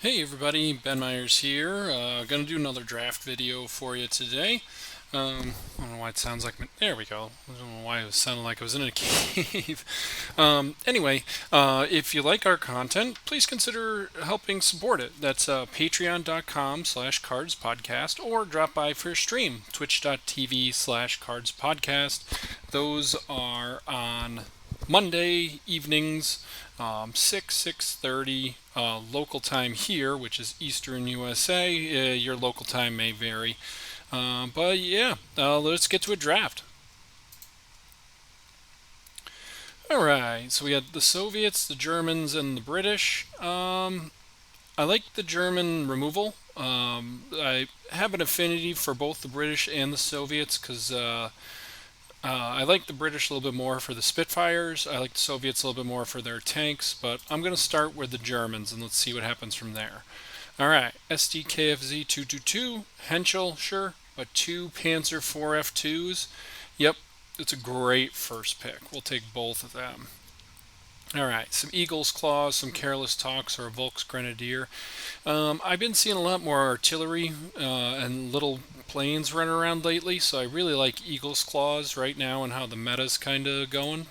Hey everybody, Ben Myers here. Gonna do another draft video for you today. I don't know why it sounds like there we go. I don't know why it sounded like I was in a cave. If you like our content, please consider helping support it. That's patreon.com/cardspodcast or drop by for a stream, twitch.tv/cardspodcast. Those are on Monday evenings, 6:30 local time here, which is Eastern USA. Your local time may vary. But yeah, let's get to a draft. All right, so we had the Soviets, the Germans, and the British. I like the German removal. I have an affinity for both the British and the Soviets because I like the British a little bit more for the Spitfires. I like the Soviets a little bit more for their tanks, but I'm going to start with the Germans and let's see what happens from there. All right, SDKFZ 222, Henschel, sure, but two Panzer 4F2s. Yep, it's a great first pick. We'll take both of them. All right, some Eagle's Claws, some Careless Talks, or a Volks Grenadier. I've been seeing a lot more artillery and little planes running around lately, so I really like Eagle's Claws right now and how the meta's kind of going.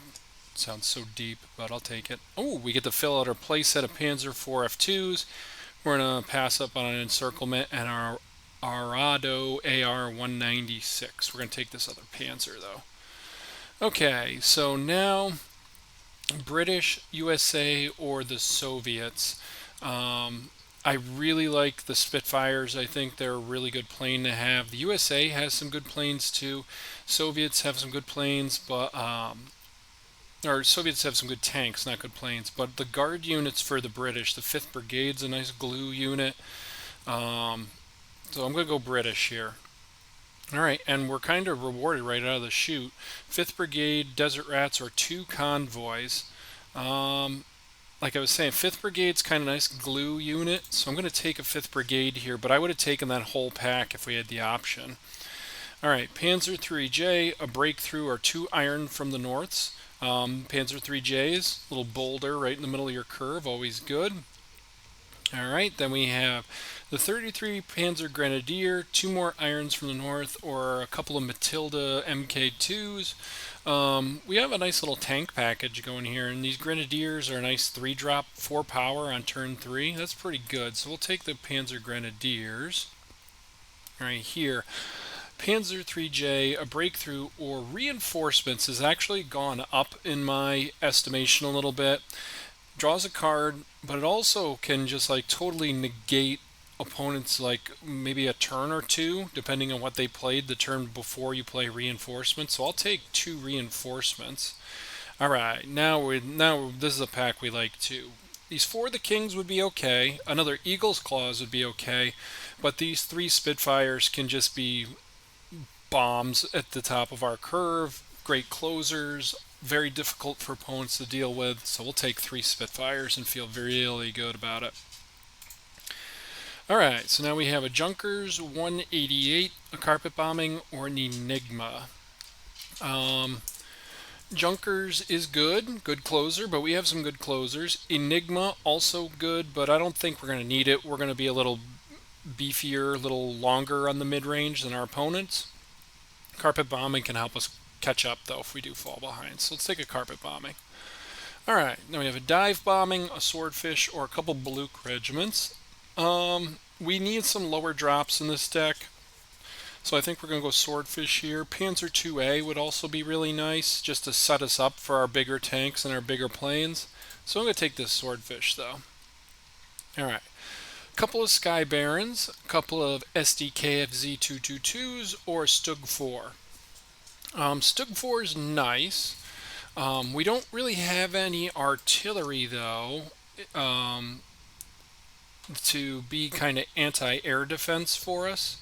Sounds so deep, but I'll take it. Oh, we get to fill out our playset of Panzer 4F2s. We're going to pass up on an encirclement and our Arado AR 196. We're going to take this other Panzer, though. Okay, so now British, USA, or the Soviets. I really like the Spitfires. I think they're a really good plane to have. The USA has some good planes too. Soviets have some good planes, but or Soviets have some good tanks, not good planes. But the guard units for the British, the 5th Brigade's a nice glue unit. Um, so I'm going to go British here. All right, and we're kind of rewarded right out of the chute. 5th Brigade, Desert Rats, or two convoys. Um, like I was saying, 5th Brigade's kind of nice glue unit, so I'm going to take a 5th Brigade here, but I would have taken that whole pack if we had the option. All right, Panzer 3J, a breakthrough, or two iron from the Norths. Panzer 3Js, a little boulder right in the middle of your curve, always good. All right, then we have the 33 Panzer Grenadier, two more irons from the north, or a couple of Matilda MK2s. We have a nice little tank package going here, and these Grenadiers are a nice 3-drop, 4 power on turn 3. That's pretty good, so we'll take the Panzer Grenadiers. All right, here. Panzer 3J, a breakthrough, or reinforcements has actually gone up in my estimation a little bit. Draws a card, but it also can just like totally negate opponents like maybe a turn or two, depending on what they played the turn before you play reinforcements. So I'll take two reinforcements. All right, now this is a pack we like too. These 4 of the Kings would be okay. Another Eagle's Claws would be okay, but these 3 Spitfires can just be bombs at the top of our curve. Great closers, very difficult for opponents to deal with, so we'll take 3 Spitfires and feel really good about it. Alright, so now we have a Junkers 188, a Carpet Bombing, or an Enigma. Junkers is good closer, but we have some good closers. Enigma, also good, but I don't think we're going to need it. We're going to be a little beefier, a little longer on the mid-range than our opponents. Carpet Bombing can help us catch up, though, if we do fall behind. So let's take a Carpet Bombing. All right, now we have a Dive Bombing, a Swordfish, or a couple Baluch regiments. We need some lower drops in this deck, so I think we're going to go Swordfish here. Panzer 2A would also be really nice, just to set us up for our bigger tanks and our bigger planes. So I'm going to take this Swordfish, though. All right. Couple of Sky Barons, a couple of SDKFZ 222s, or Stug 4. Stug 4 is nice. We don't really have any artillery, though, to be kind of anti-air defense for us.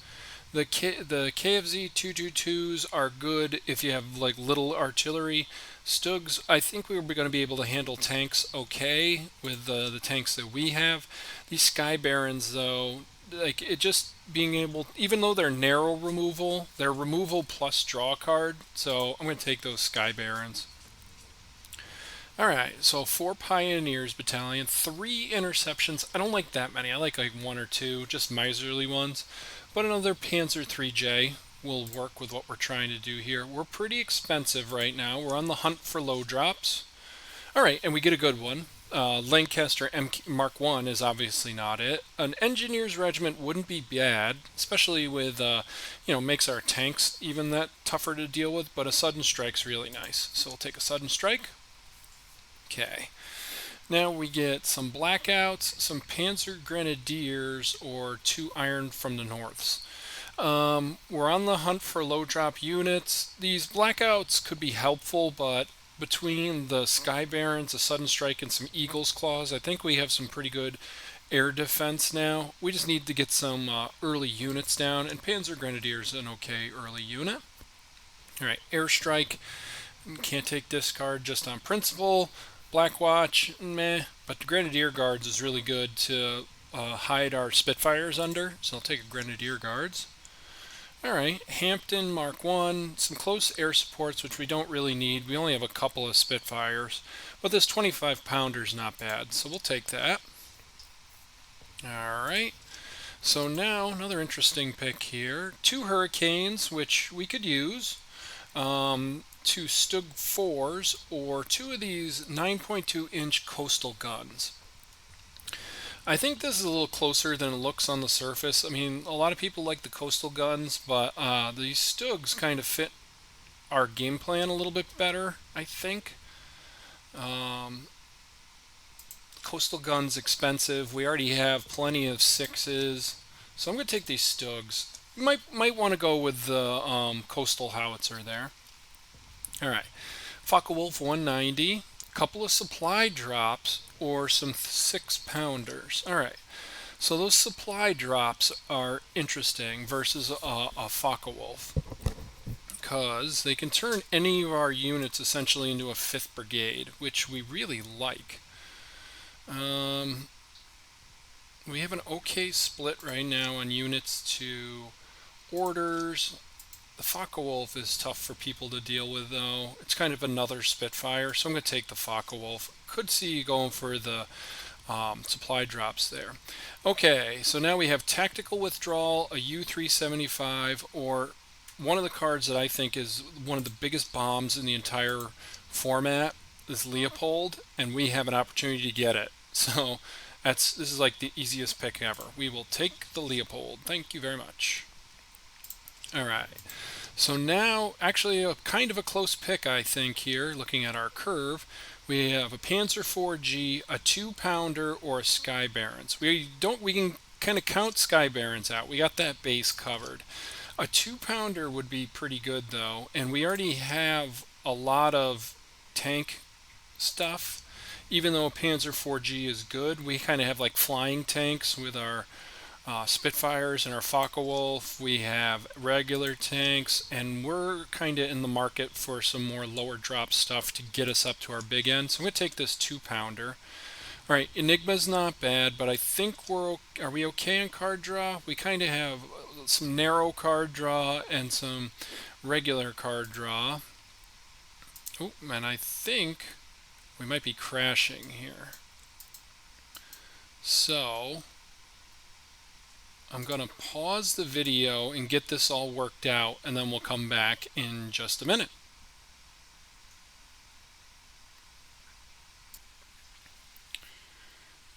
The KFZ 222s are good if you have like little artillery. Stugs, I think we're going to be able to handle tanks okay with the tanks that we have. These Sky Barons, though, like it just being able, even though they're narrow removal, they're removal plus draw card. So I'm going to take those Sky Barons. All right, so 4 Pioneers Battalion, 3 interceptions. I don't like that many. I like one or two, just miserly ones. But another Panzer 3J will work with what we're trying to do here. We're pretty expensive right now. We're on the hunt for low drops. All right, and we get a good one. Lancaster Mark 1 is obviously not it. An engineer's regiment wouldn't be bad, especially with, makes our tanks even that tougher to deal with, but a sudden strike's really nice. So we'll take a sudden strike. Okay. Now we get some blackouts, some Panzer Grenadiers, or 2 Iron from the Norths. We're on the hunt for low drop units. These blackouts could be helpful, but between the Sky Barons, a sudden strike, and some Eagle's Claws, I think we have some pretty good air defense now. We just need to get some early units down, and Panzer Grenadiers an okay early unit. All right, airstrike. Can't take discard just on principle. Blackwatch, meh. But the Grenadier Guards is really good to hide our Spitfires under, so I'll take a Grenadier Guards. Alright, Hampton Mark 1, some close air supports, which we don't really need. We only have a couple of Spitfires, but this 25 pounder is not bad, so we'll take that. Alright, so now another interesting pick here. 2 Hurricanes, which we could use. 2 Stug 4s, or 2 of these 9.2-inch coastal guns. I think this is a little closer than it looks on the surface. I mean, a lot of people like the coastal guns, but these Stugs kind of fit our game plan a little bit better, I think. Um, Coastal guns expensive. We already have plenty of 6s, so I'm going to take these Stugs. You might want to go with the coastal howitzer there. All right, Focke-Wulf 190, couple of supply drops, or some 6 pounders. All right, so those supply drops are interesting versus a Focke-Wulf, because they can turn any of our units essentially into a 5th Brigade, which we really like. We have an okay split right now on units to orders. The Focke-Wulf is tough for people to deal with, though. It's kind of another Spitfire, so I'm going to take the Focke-Wulf. Could see you going for the supply drops there. Okay, so now we have Tactical Withdrawal, a U-375, or one of the cards that I think is one of the biggest bombs in the entire format is Leopold, and we have an opportunity to get it. So this is like the easiest pick ever. We will take the Leopold. Thank you very much. All right. So now, actually, a kind of a close pick, I think, here, looking at our curve. We have a Panzer 4G, a 2 pounder, or a Sky Barons. We can kind of count Sky Barons out. We got that base covered. A 2 pounder would be pretty good, though, and we already have a lot of tank stuff. Even though a Panzer 4G is good, we kind of have like flying tanks with our Spitfires and our Focke-Wulf. We have regular tanks, and we're kind of in the market for some more lower drop stuff to get us up to our big end. So I'm going to take this 2 pounder. All right, Enigma's not bad, but I think are we okay on card draw? We kind of have some narrow card draw and some regular card draw. Oh, and I think we might be crashing here. So I'm going to pause the video and get this all worked out, and then we'll come back in just a minute.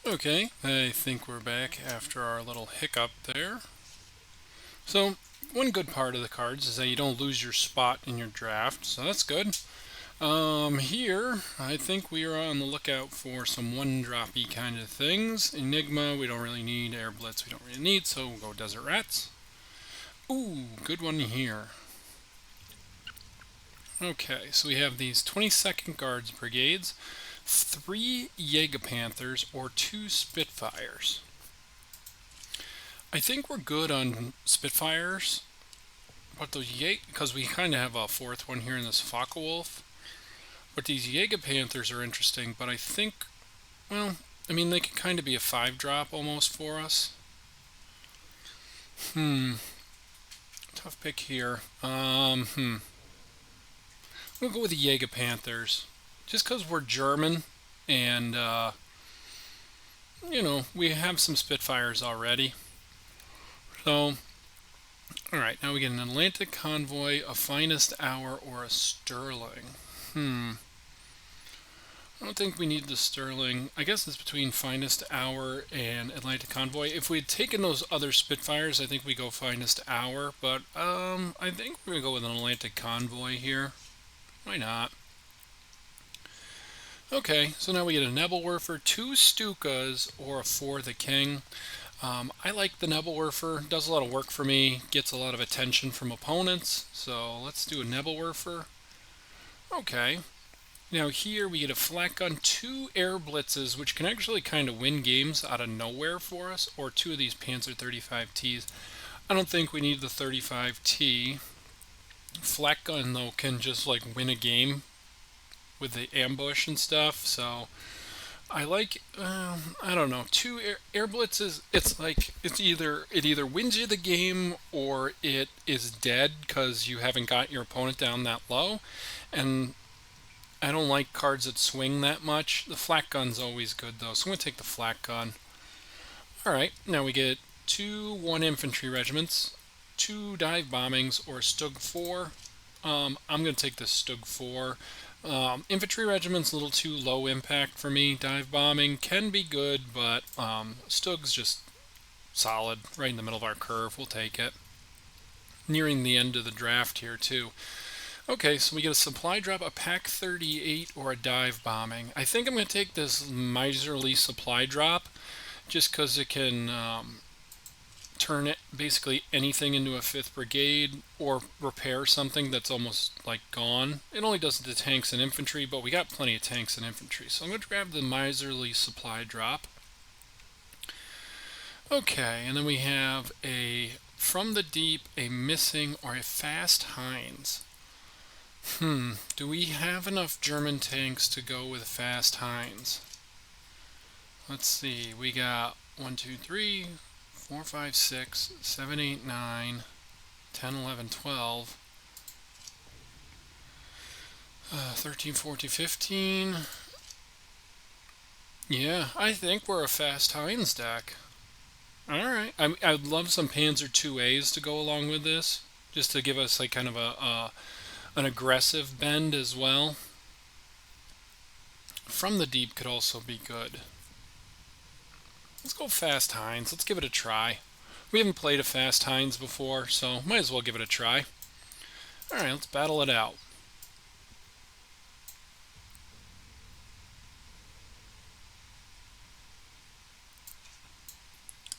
Okay, I think we're back after our little hiccup there. So one good part of the cards is that you don't lose your spot in your draft, so that's good. Here, I think we are on the lookout for some one-droppy kind of things. Enigma, we don't really need. Air Blitz, we don't really need, so we'll go Desert Rats. Ooh, good one here. Okay, so we have these 22nd Guards Brigades, 3 Jägerpanthers, or 2 Spitfires. I think we're good on Spitfires, but those because we kind of have a 4th one here in this Focke-Wulf. But these Jägerpanthers are interesting, but I think, well, I mean, they can kind of be a 5-drop almost for us. Tough pick here. We'll go with the Jägerpanthers. just because we're German and, we have some Spitfires already. So, alright, now we get an Atlantic Convoy, a Finest Hour, or a Sterling. I don't think we need the Sterling. I guess it's between Finest Hour and Atlantic Convoy. If we had taken those other Spitfires, I think we go Finest Hour. But I think we're going to go with an Atlantic Convoy here. Why not? Okay, so now we get a Nebelwerfer, 2 Stukas, or a 4 the King. I like the Nebelwerfer. Does a lot of work for me. Gets a lot of attention from opponents. So let's do a Nebelwerfer. Okay. Now here we get a flak gun, 2 air blitzes, which can actually kind of win games out of nowhere for us, or 2 of these Panzer 35Ts. I don't think we need the 35T. Flak gun though can just like win a game with the ambush and stuff, so I like, I don't know, 2 air blitzes. It's like it either wins you the game or it is dead because you haven't got your opponent down that low, and I don't like cards that swing that much. The flak gun's always good though, so I'm going to take the flak gun. Alright, now we get 2 1 infantry regiments, 2 dive bombings, or Stug 4. I'm going to take the Stug 4. Infantry regiment's a little too low impact for me. Dive bombing can be good, but Stug's just solid, right in the middle of our curve. We'll take it. Nearing the end of the draft here too. Okay, so we get a supply drop, a Pak 38, or a dive bombing. I think I'm going to take this miserly supply drop just because it can turn it basically anything into a 5th Brigade or repair something that's almost like gone. It only does the tanks and infantry, but we got plenty of tanks and infantry. So I'm going to grab the miserly supply drop. Okay, and then we have a From the Deep, a Missing, or a Fast Heinz. Do we have enough German tanks to go with Fast Heinz? Let's see, we got 1, 2, 3, 4, 5, 6, 7, 8, 9, 10, 11, 12, 13, 14, 15. Yeah, I think we're a Fast Heinz deck. Alright, I'd love some Panzer 2As to go along with this, just to give us like kind of an aggressive bend as well. From the Deep could also be good. Let's go Fast Heinz. Let's give it a try. We haven't played a Fast Heinz before, so might as well give it a try. Alright, let's battle it out.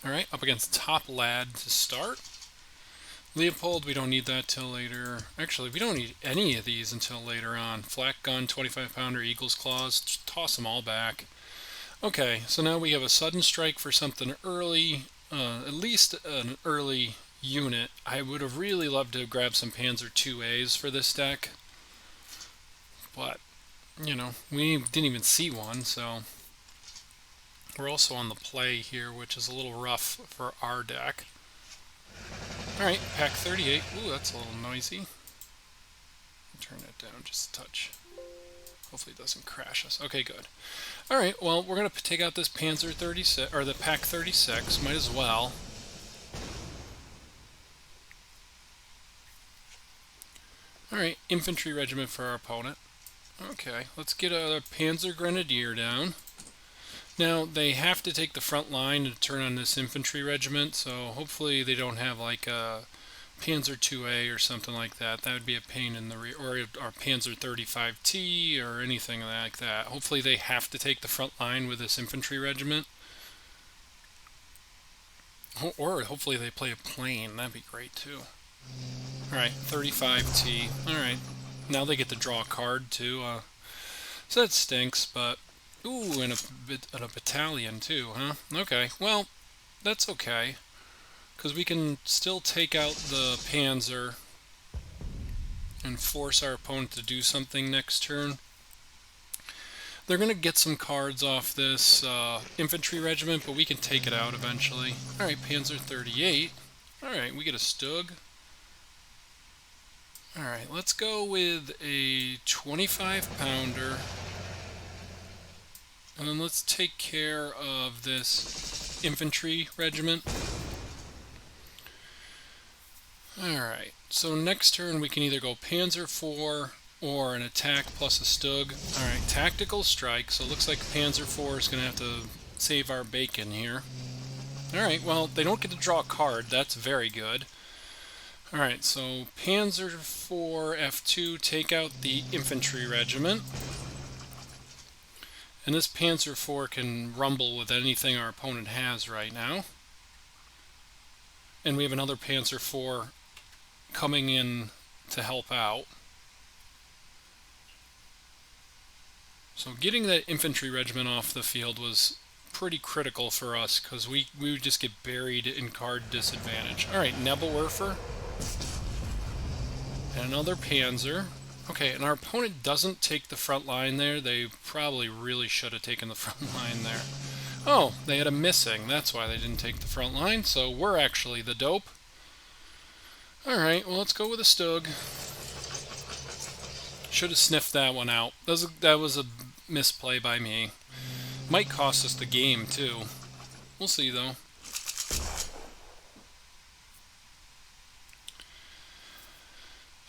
Alright, up against Top Lad to start. Leopold, we don't need that till later. Actually, we don't need any of these until later on. Flak gun, 25 pounder, Eagle's Claws, just toss them all back. Okay, so now we have a sudden strike for something early, at least an early unit. I would have really loved to grab some Panzer 2As for this deck, but, we didn't even see one, so we're also on the play here, which is a little rough for our deck. Alright, Pak 38. Ooh, that's a little noisy. Turn it down just a touch. Hopefully it doesn't crash us. Okay, good. Alright, well, we're going to take out this Panzer 36, or the Pak 36. Might as well. Alright, infantry regiment for our opponent. Okay, let's get a Panzer Grenadier down. Now, they have to take the front line to turn on this infantry regiment, so hopefully they don't have like a Panzer 2A or something like that. That would be a pain in the rear, or Panzer 35T or anything like that. Hopefully they have to take the front line with this infantry regiment. Or hopefully they play a plane. That'd be great too. Alright, 35T. Alright, now they get to draw a card too. So that stinks, but... Ooh, and a battalion too, huh? Okay, well, that's okay. Because we can still take out the Panzer and force our opponent to do something next turn. They're going to get some cards off this infantry regiment, but we can take it out eventually. Alright, Panzer 38. Alright, we get a Stug. Alright, let's go with a 25 pounder. And then let's take care of this infantry regiment. Alright, so next turn we can either go Panzer IV or an attack plus a Stug. Alright, tactical strike, so it looks like Panzer IV is going to have to save our bacon here. Alright, well, they don't get to draw a card, that's very good. Alright, so Panzer IV F2, take out the infantry regiment. And this Panzer IV can rumble with anything our opponent has right now. And we have another Panzer IV coming in to help out. So getting that infantry regiment off the field was pretty critical for us because we would just get buried in card disadvantage. Alright, Nebelwerfer. And another Panzer. Okay, and our opponent doesn't take the front line there. They probably really should have taken the front line there. Oh, they had a missing. That's why they didn't take the front line. So we're actually the dope. Alright, well, let's go with a Stug. Should have sniffed that one out. That was a misplay by me. Might cost us the game, too. We'll see, though.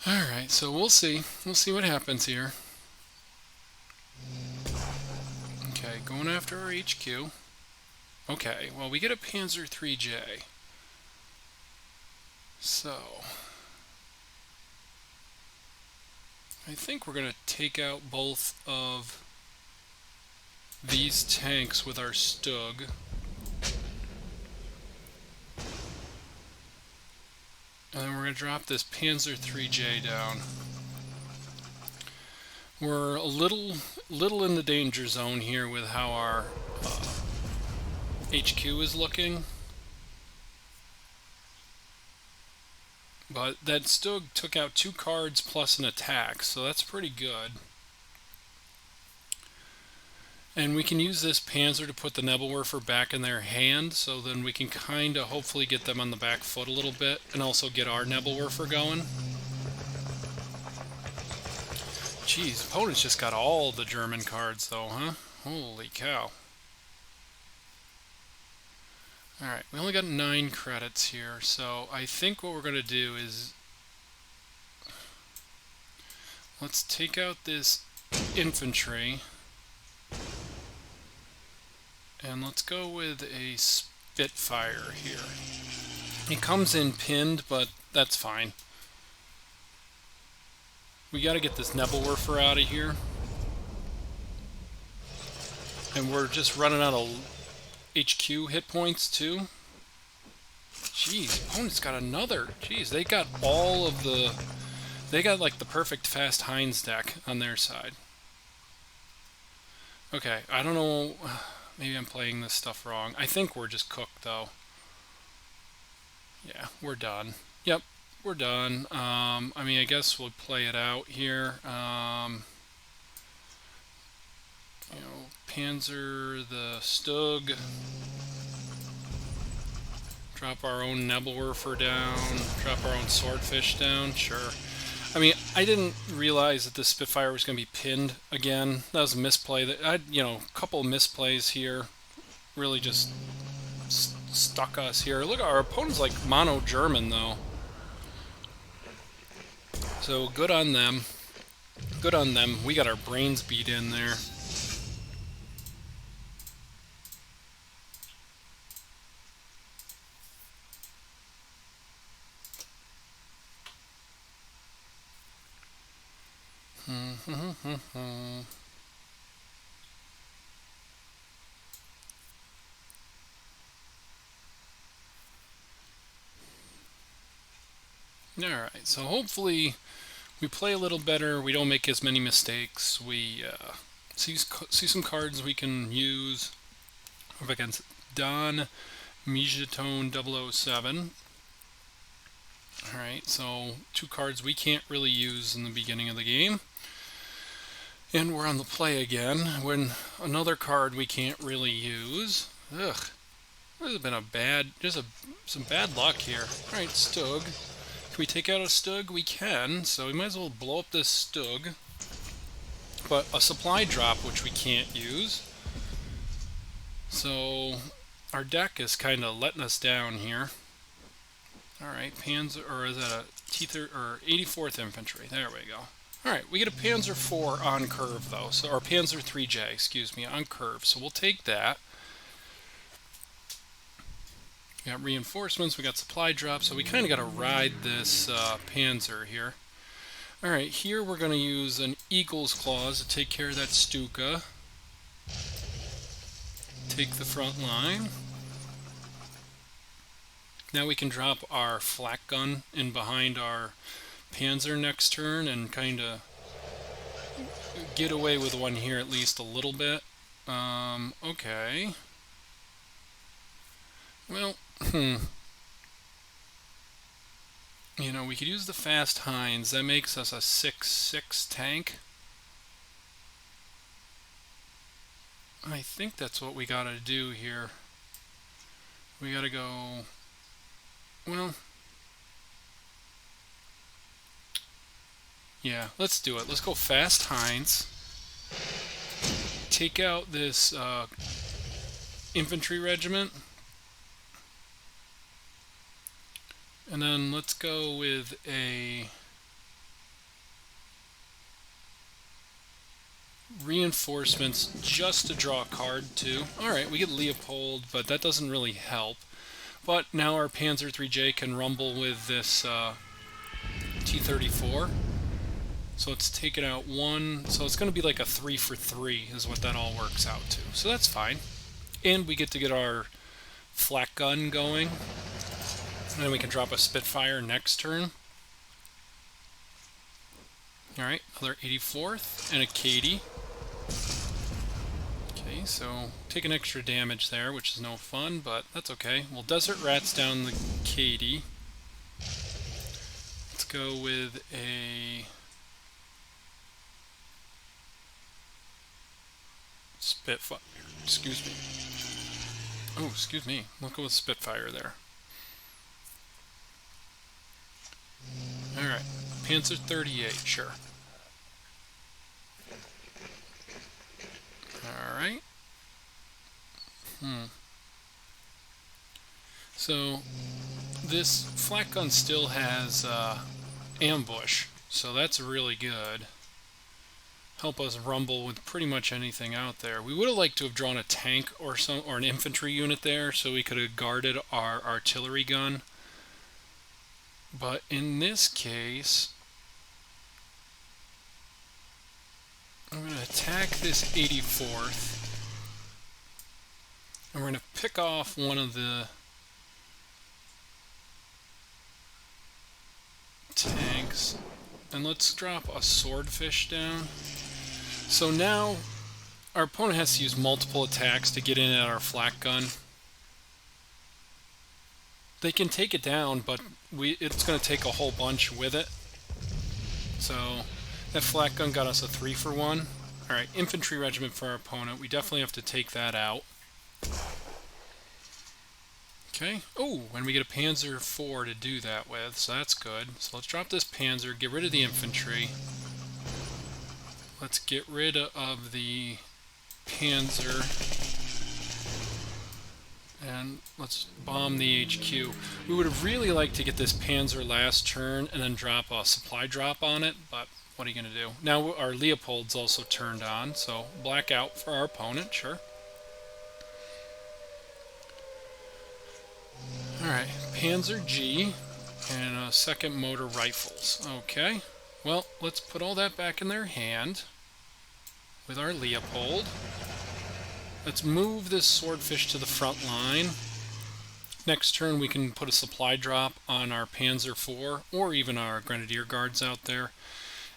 Alright, so we'll see. We'll see what happens here. Okay, going after our HQ. Okay, well, we get a Panzer IIIJ. So I think we're going to take out both of these tanks with our Stug. And then we're going to drop this Panzer IIIJ down. We're a little in the danger zone here with how our HQ is looking. But that Stug took out 2 cards plus an attack, so that's pretty good. And we can use this Panzer to put the Nebelwerfer back in their hand, so then we can kind of hopefully get them on the back foot a little bit, and also get our Nebelwerfer going. Jeez, opponents just got all the German cards though, huh? Holy cow. Alright, we only got 9 credits here, so I think what we're going to do is let's take out this infantry and let's go with a Spitfire here. It comes in pinned, but that's fine. We got to get this Nebelwerfer out of here. And we're just running out of HQ hit points too. Jeez, opponent's got another. Jeez, they got all of the... They got like the perfect fast Heinz deck on their side. Okay, I don't know. Maybe I'm playing this stuff wrong. I think we're just cooked though. Yeah, we're done. Yep, we're done. I mean, I guess we'll play it out here. You know, Panzer, the Stug. Drop our own Nebelwerfer down. Drop our own Swordfish down. Sure. I mean, I didn't realize that the Spitfire was going to be pinned again. That was a misplay. A couple of misplays here really just stuck us here. Look, our opponent's like mono German though. So good on them. Good on them. We got our brains beat in there. Alright, so hopefully we play a little better, we don't make as many mistakes, we see some cards we can use up against Don Mijetone 007. Alright, so 2 cards we can't really use in the beginning of the game. And we're on the play again, when another card we can't really use. Ugh. This has been some bad luck here. Alright, Stug. Can we take out a Stug? We can, so we might as well blow up this Stug. But a supply drop, which we can't use. So our deck is kind of letting us down here. All right, Panzer, or is that a T-30 or 84th Infantry? There we go. All right, we get a Panzer IV on curve though, so or Panzer IIIJ, excuse me, on curve. So we'll take that. We got reinforcements, we got supply drops, so we kind of got to ride this Panzer here. All right, here we're going to use an Eagle's Claws to take care of that Stuka. Take the front line. Now we can drop our flak gun in behind our Panzer next turn and kind of get away with one here at least a little bit. Okay. Well, you know, we could use the fast Heinz. That makes us a 6-6 tank. I think that's what we gotta do here. We gotta go... Well... Yeah, let's do it. Let's go fast Heinz. Take out this infantry regiment. And then let's go with a reinforcements just to draw a card too. Alright, we get Leopold, but that doesn't really help. But now our Panzer IIIJ can rumble with this T-34. So let's take it out one. So it's going to be like a 3 for 3 is what that all works out to. So that's fine. And we get to get our flak gun going. And then we can drop a Spitfire next turn. Alright, another 84th and a Katie. Okay, so take an extra damage there, which is no fun, but that's okay. We'll Desert Rats down the Katie. Let's go with a Spitfire. Excuse me. Oh, excuse me. We'll go with Spitfire there. Alright, Panzer 38, sure. Alright. So, this flak gun still has ambush, so that's really good. Help us rumble with pretty much anything out there. We would have liked to have drawn a tank or an infantry unit there, so we could have guarded our artillery gun. But in this case, I'm going to attack this 84th. And we're going to pick off one of the tanks. And let's drop a swordfish down. So now our opponent has to use multiple attacks to get in at our flak gun. They can take it down, but it's going to take a whole bunch with it. So that flak gun got us a 3 for 1. Alright, infantry regiment for our opponent. We definitely have to take that out. Okay. Oh, and we get a Panzer IV to do that with, so that's good. So let's drop this Panzer, get rid of the infantry. Let's get rid of the Panzer. And let's bomb the HQ. We would have really liked to get this Panzer last turn and then drop a supply drop on it, but what are you going to do? Now our Leopold's also turned on, so blackout for our opponent, sure. Alright, Panzer G and a second motor rifles. Okay, well, let's put all that back in their hand with our Leopold. Let's move this swordfish to the front line. Next turn we can put a supply drop on our Panzer IV or even our Grenadier Guards out there.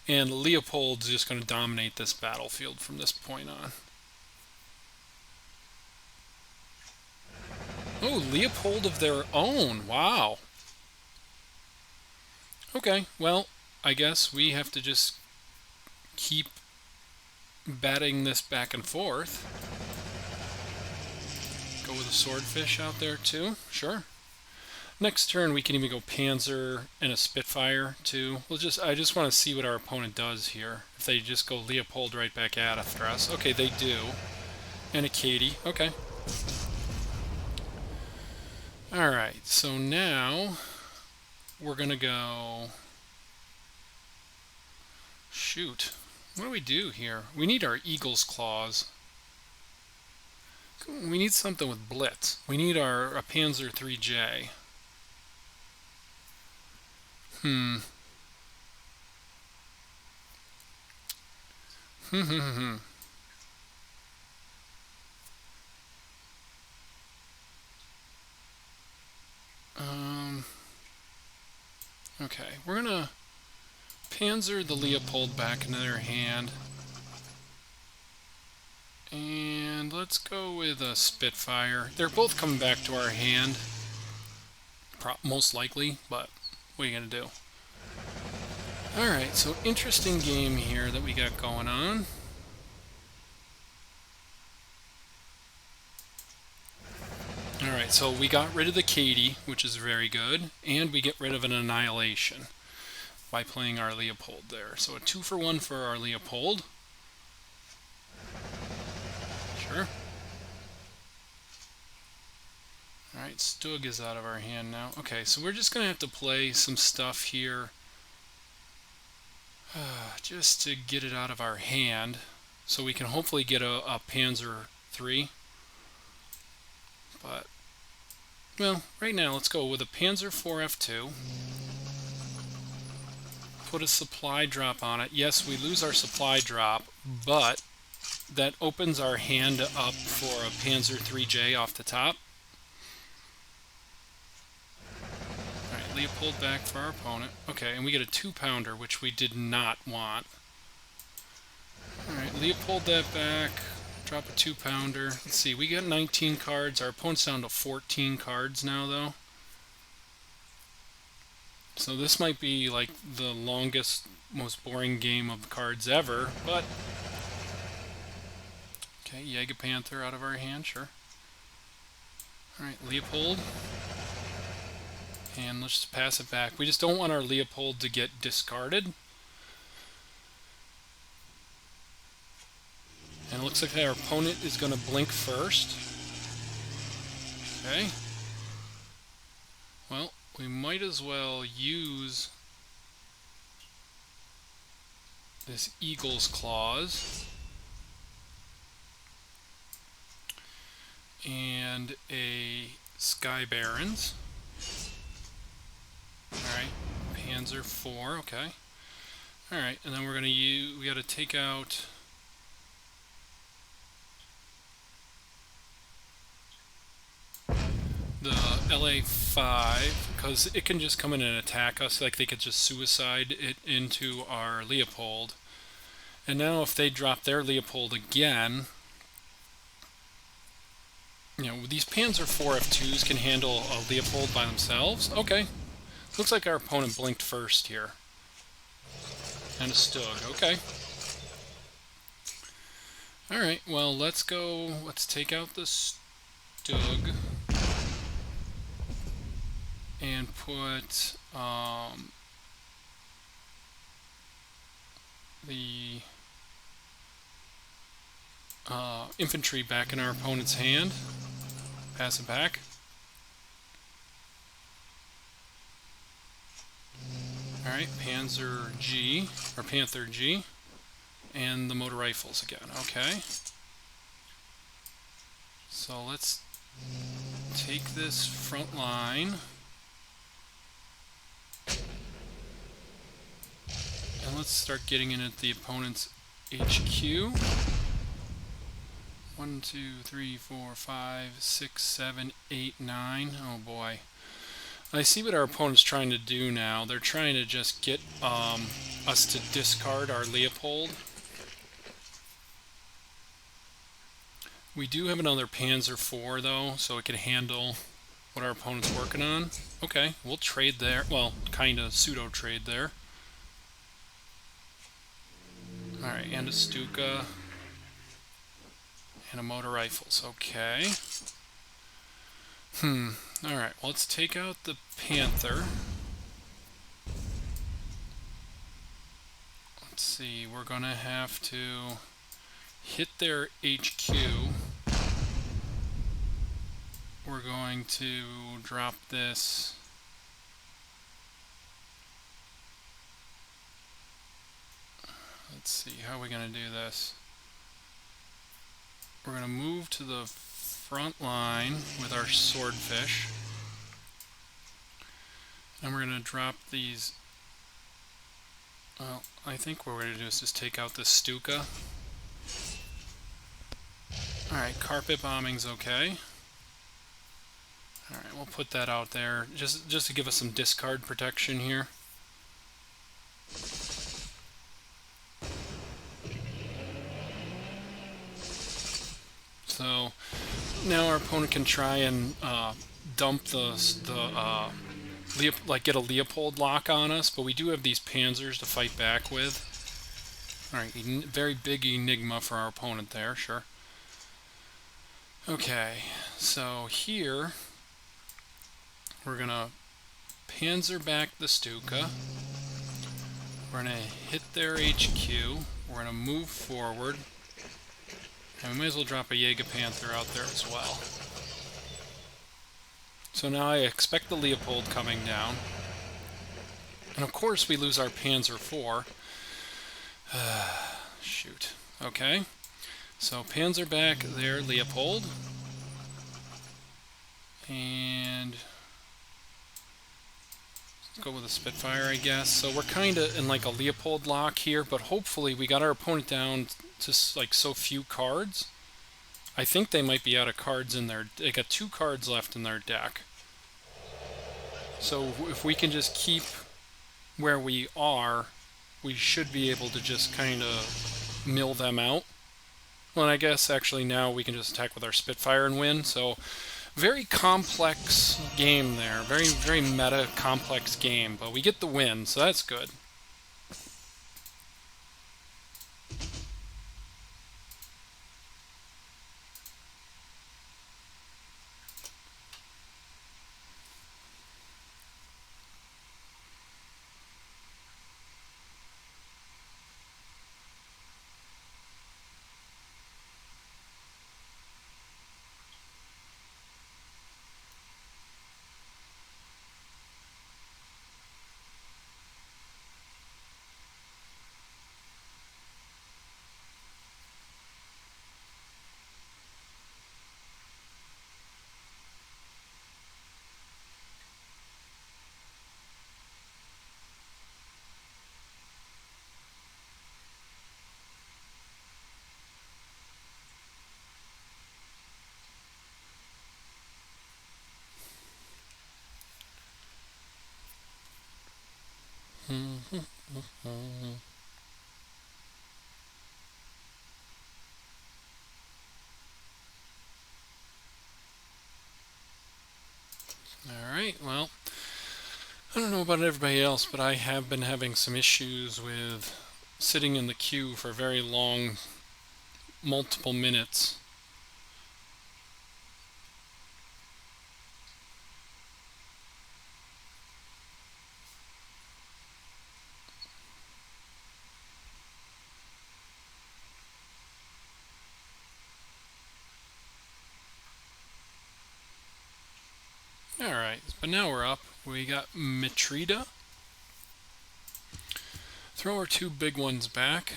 And Leopold's just going to dominate this battlefield from this point on. Oh, Leopold of their own. Wow. Okay, well, I guess we have to just keep batting this back and forth. Go with a swordfish out there too. Sure. Next turn we can even go Panzer and a Spitfire too. I just want to see what our opponent does here. If they just go Leopold right back at us. Okay, they do. And a Katie. Okay. Alright, so now we're gonna go... Shoot. What do we do here? We need our Eagle's Claws. We need something with Blitz. We need a Panzer 3J. Hmm. Okay, we're gonna Panzer the Leopold back into their hand. And let's go with a Spitfire. They're both coming back to our hand. Most likely, but what are you gonna do? Alright, so interesting game here that we got going on. Alright, so we got rid of the Katie, which is very good, and we get rid of an Annihilation by playing our Leopold there. So a 2-for-1 for our Leopold. Sure. Alright, Stug is out of our hand now. Okay, so we're just going to have to play some stuff here just to get it out of our hand so we can hopefully get a Panzer III. But, well, right now let's go with a Panzer IV F2. Put a supply drop on it. Yes, we lose our supply drop, but that opens our hand up for a Panzer 3J off the top. Alright, Leopold back for our opponent. Okay, and we get a 2-pounder, which we did not want. Alright, Leopold that back. Drop a 2-pounder. Let's see, we got 19 cards. Our opponent's down to 14 cards now, though. So this might be like the longest, most boring game of cards ever, but... Okay, Jägerpanther out of our hand, sure. Alright, Leopold. And let's just pass it back. We just don't want our Leopold to get discarded. And it looks like our opponent is going to blink first. Okay. Well, we might as well use this Eagle's Claws and a Sky Barons. Alright, Panzer IV, okay. Alright, and then we're going to use, we got to take out the LA5, because it can just come in and attack us, like they could just suicide it into our Leopold. And now if they drop their Leopold again, you know, these Panzer IV F2s can handle a Leopold by themselves. Okay. Looks like our opponent blinked first here. And a Stug, okay. Alright, well, let's go, let's take out the Stug and put the infantry back in our opponent's hand. Pass it back. Alright, Panzer G, or Panther G, and the motor rifles again, okay. So let's take this front line, and let's start getting in at the opponent's HQ. 1, 2, 3, 4, 5, 6, 7, 8, 9. Oh boy. I see what our opponent's trying to do now. They're trying to just get us to discard our Leopold. We do have another Panzer IV though, so it can handle what our opponent's working on. Okay, we'll trade there. Well, kind of pseudo-trade there. Alright, and a Stuka. And a motor rifles. Okay. Alright, well, let's take out the Panther. Let's see, we're going to have to hit their HQ. we're going to drop this. Let's see, how are we going to do this? We're going to move to the front line with our swordfish. And we're going to drop these. Well, I think what we're going to do is just take out this Stuka. Alright, carpet bombing's okay. Alright, we'll put that out there just to give us some discard protection here. So now our opponent can try and dump get a Leopold lock on us, but we do have these Panzers to fight back with. Alright, very big enigma for our opponent there, sure. Okay, so here we're gonna Panzer back the Stuka. We're gonna hit their HQ. We're gonna move forward. And we might as well drop a Jägerpanther out there as well. So now I expect the Leopold coming down. And of course we lose our Panzer IV. Shoot. Okay. So Panzer back there, Leopold. And let's go with a Spitfire, I guess. So we're kind of in like a Leopold lock here, but hopefully we got our opponent down to like so few cards. I think they might be out of cards in their... They got 2 cards left in their deck. So if we can just keep where we are, we should be able to just kind of mill them out. Well, and I guess actually now we can just attack with our Spitfire and win. So very complex game there. Very, very meta complex game. But we get the win, so that's good. Alright, well, I don't know about everybody else, but I have been having some issues with sitting in the queue for very long, multiple minutes. Alright, but now we're up. We got Mitrida. Throw our 2 big ones back.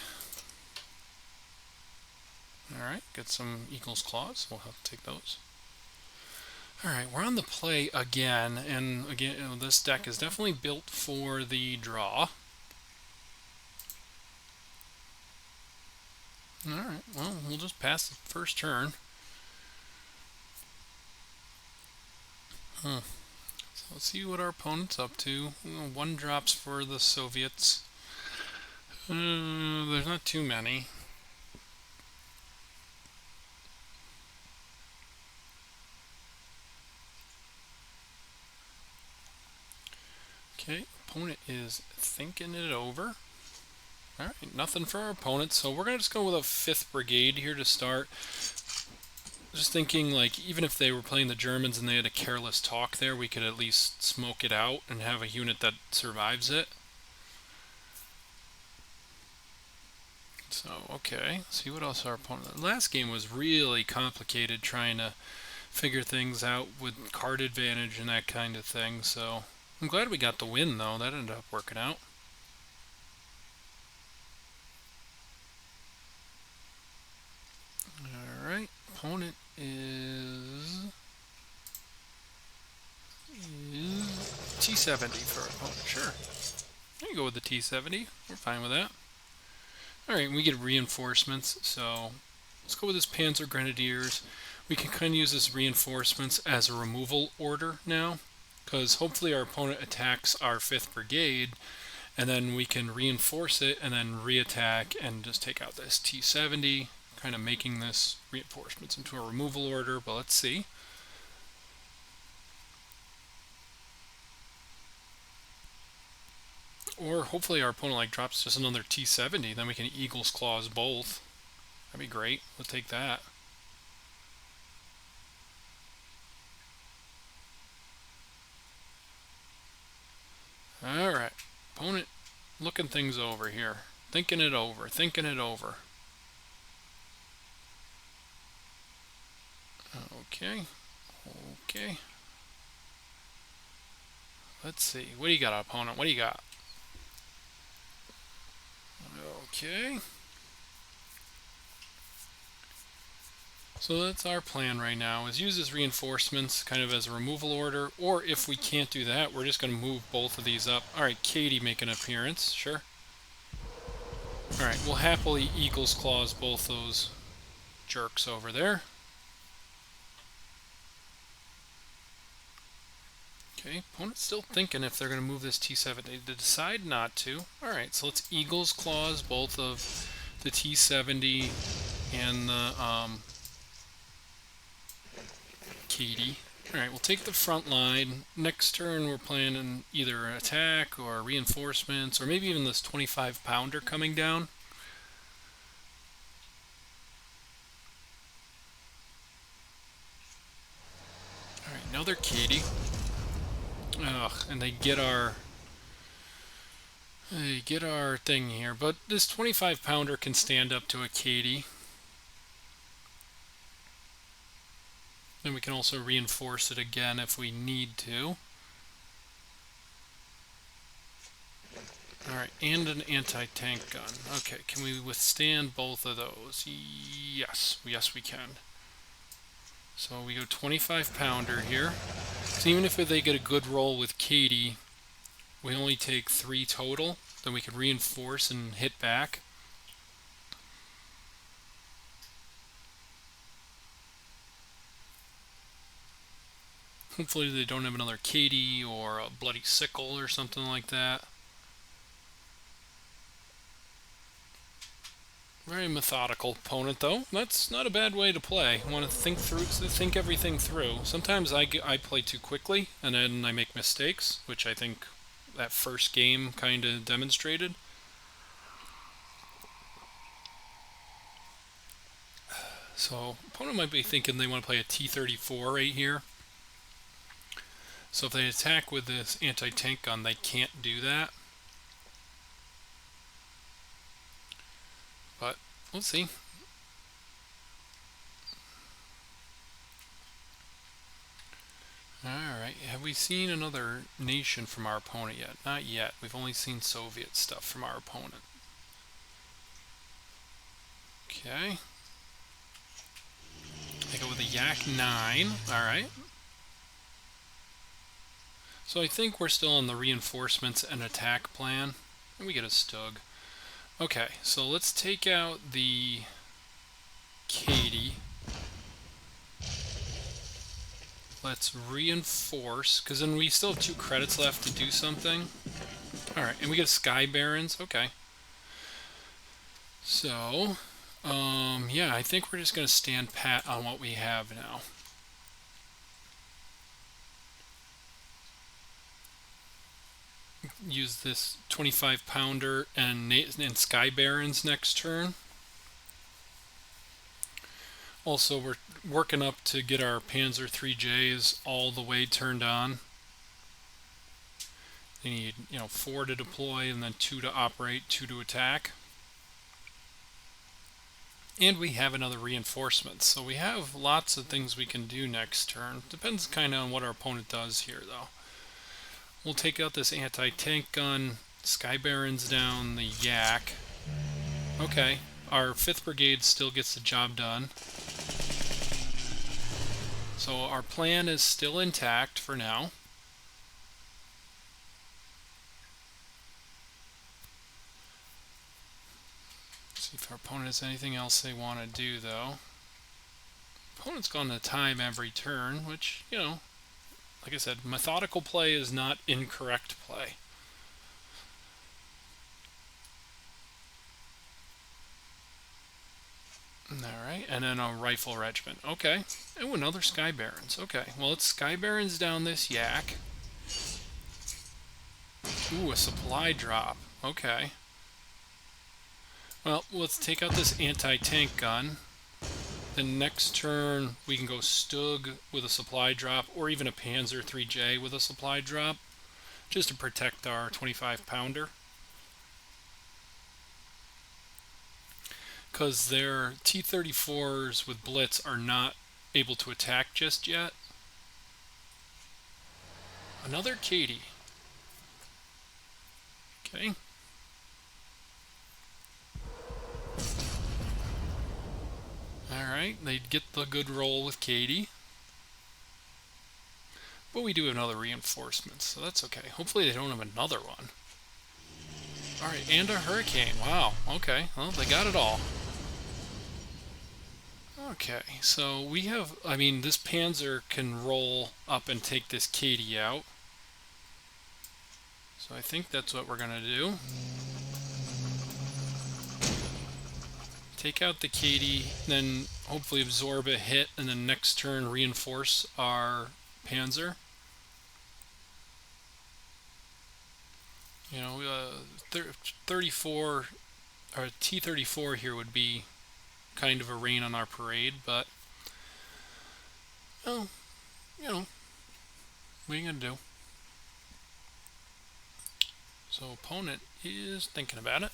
Alright, get some Eagle's Claws. We'll have to take those. Alright, we're on the play again, and again, this deck is definitely built for the draw. Alright, well, we'll just pass the first turn. So let's see what our opponent's up to. 1 drops for the Soviets. There's not too many. Okay, opponent is thinking it over. Alright, nothing for our opponent, so we're going to just go with a 5th Brigade here to start. Just thinking, like, even if they were playing the Germans and they had a careless talk there, we could at least smoke it out and have a unit that survives it. So, okay, see what else our opponent... The last game was really complicated trying to figure things out with card advantage and that kind of thing. So I'm glad we got the win, though. That ended up working out. All right, opponent is T70 for our opponent. Sure, there you go with the T70. We're fine with that. All right, we get reinforcements. So let's go with this Panzer Grenadiers. We can kind of use this reinforcements as a removal order now, because hopefully our opponent attacks our 5th Brigade, and then we can reinforce it and then reattack and just take out this T70, kind of making this reinforcements into a removal order. But let's see. Or hopefully our opponent like drops just another T70, then we can Eagle's Claws both. That'd be great. We'll take that. Alright. Opponent looking things over here. Thinking it over. Thinking it over. Okay. Okay. Let's see. What do you got, opponent? What do you got? Okay. So that's our plan right now, is use this reinforcements kind of as a removal order, or if we can't do that, we're just going to move both of these up. Alright, Katie make an appearance, sure. Alright, we'll happily Eagle's Claws both those jerks over there. Okay, opponent's still thinking if they're going to move this T7. They decide not to. Alright, so let's Eagle's Claws both of the T70 and the Katie. Alright, we'll take the front line. Next turn we're planning either an attack or reinforcements, or maybe even this 25-pounder coming down. Alright, another Katie. Ugh, and they get our thing here, but this 25-pounder can stand up to a Katie. Then we can also reinforce it again if we need to. Alright, and an anti-tank gun. Okay, can we withstand both of those? Yes, yes we can. So we go 25-pounder here. So even if they get a good roll with Katie, we only take 3 total. Then we can reinforce and hit back. Hopefully they don't have another Katie or a bloody sickle or something like that. Very methodical opponent, though. That's not a bad way to play. You want to think everything through. Sometimes I play too quickly, and then I make mistakes, which I think that first game kind of demonstrated. So, opponent might be thinking they want to play a T-34 right here. So if they attack with this anti-tank gun, they can't do that. But we'll see. Alright, have we seen another nation from our opponent yet? Not yet. We've only seen Soviet stuff from our opponent. Okay. I go with a Yak 9. Alright. So I think we're still on the reinforcements and attack plan. And we get a Stug. Okay, so let's take out the Katie. Let's reinforce, because then we still have 2 credits left to do something. Alright, and we get Sky Barons. Okay. So, yeah, I think we're just going to stand pat on what we have now. Use this 25-pounder and Sky Barons next turn. Also, we're working up to get our Panzer 3Js all the way turned on. They need, 4 to deploy and then 2 to operate, 2 to attack. And we have another reinforcement. So we have lots of things we can do next turn. Depends kind of on what our opponent does here, though. We'll take out this anti-tank gun. Sky Baron's down, the Yak. Okay, our 5th Brigade still gets the job done. So our plan is still intact for now. See if our opponent has anything else they want to do, though. Opponent's going to time every turn, which, you know, like I said, methodical play is not incorrect play. Alright, and then a rifle regiment. Okay. Oh, another Sky Barons. Okay, well, it's Sky Barons down this Yak. Ooh, a supply drop. Okay. Well, let's take out this anti-tank gun. Then next turn, we can go Stug with a supply drop, or even a Panzer 3J with a supply drop, just to protect our 25-pounder. Because their T-34s with Blitz are not able to attack just yet. Another Katie. Okay. Alright, they get the good roll with Katie. But we do have another reinforcement, so that's okay. Hopefully they don't have another one. Alright, and a Hurricane. Wow, okay. Well, they got it all. Okay, so we have, I mean, this Panzer can roll up and take this Katie out. So I think that's what we're going to do. Take out the Katie, then hopefully absorb a hit, and then next turn reinforce our Panzer. You know, 34, or T-34 here would be kind of a rain on our parade, but, well, you know, what are you going to do? So opponent is thinking about it.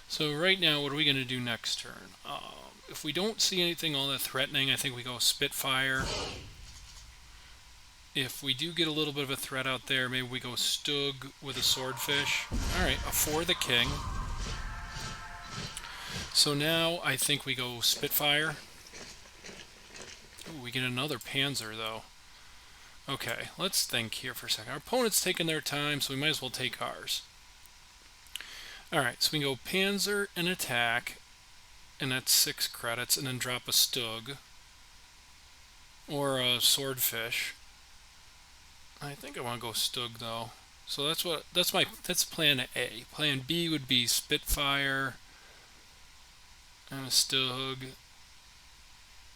So right now, what are we going to do next turn? If we don't see anything all that threatening, I think we go Spitfire. If we do get a little bit of a threat out there, maybe we go Stug with a Swordfish. Alright, a for the king. So now I think we go Spitfire. Ooh, we get another Panzer, though. Okay, let's think here for a second. Our opponent's taking their time, so we might as well take ours. Alright, so we can go Panzer and attack, and that's 6 credits, and then drop a Stug. Or a Swordfish. I think I want to go Stug, though. So that's plan A. Plan B would be Spitfire and a Stug.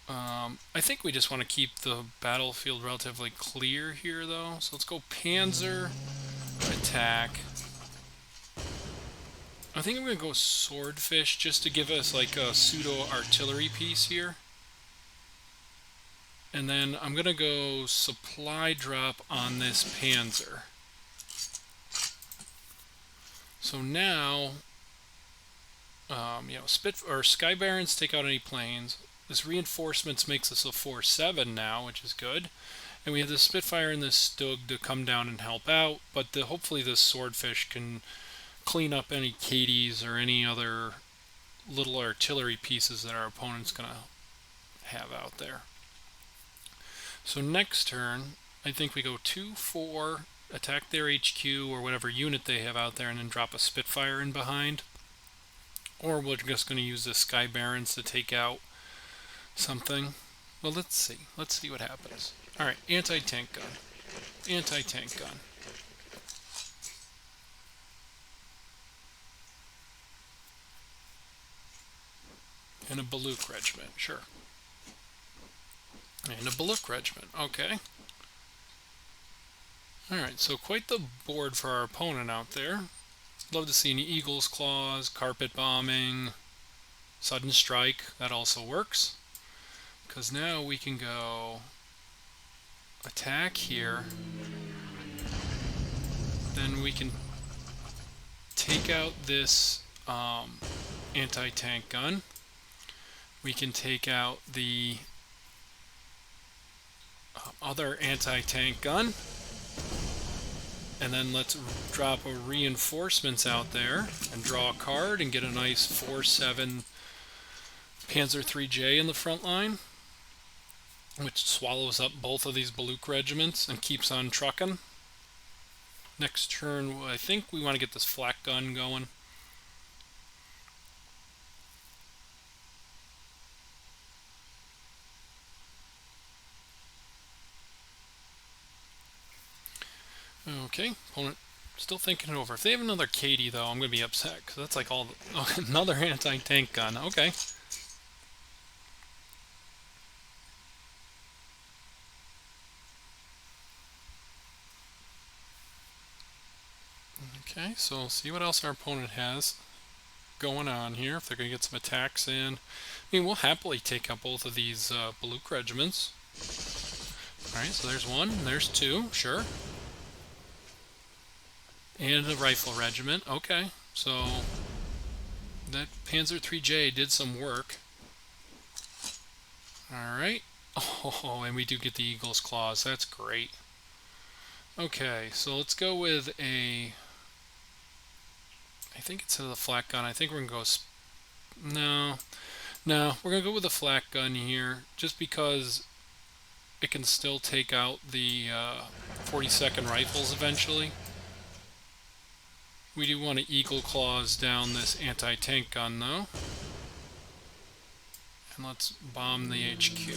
I think we just want to keep the battlefield relatively clear here, though. So let's go Panzer, attack. I think I'm going to go Swordfish just to give us like a pseudo-artillery piece here. And then I'm going to go supply drop on this Panzer. So now, you know, Sky Barons take out any planes. This reinforcements makes us a 4-7 now, which is good. And we have the Spitfire and this Stug to come down and help out. But hopefully this Swordfish can clean up any Katies or any other little artillery pieces that our opponent's going to have out there. So next turn, I think we go 2-4, attack their HQ or whatever unit they have out there, and then drop a Spitfire in behind. Or we're just going to use the Sky Barons to take out something. Well, let's see. Let's see what happens. Alright, anti-tank gun. Anti-tank gun. And a Baluk regiment, sure. And a Baluk regiment, okay. Alright, so quite the board for our opponent out there. Love to see any Eagle's Claws, carpet bombing, sudden strike, that also works. Because now we can go attack here. Then we can take out this anti-tank gun. We can take out the other anti-tank gun. And then let's drop a reinforcements out there and draw a card and get a nice 4-7 Panzer III-J in the front line, which swallows up both of these Baluk regiments and keeps on trucking. Next turn, I think we want to get this flak gun going. Okay, opponent still thinking it over. If they have another Katie, though, I'm going to be upset, because that's like all... another anti-tank gun. Okay. Okay, so we'll see what else our opponent has going on here, if they're going to get some attacks in. I mean, we'll happily take out both of these Baluk regiments. Alright, so there's one, there's two, sure. And a rifle regiment. Okay, so that Panzer III-J did some work. Alright. Oh, and we do get the Eagle's Claws. That's great. Okay, so let's go with a... I think instead of the flak gun, I think we're going to go... No, we're going to go with the flak gun here, just because it can still take out the 42nd Rifles eventually. We do want to Eagle Claws down this anti-tank gun, though. And let's bomb the HQ.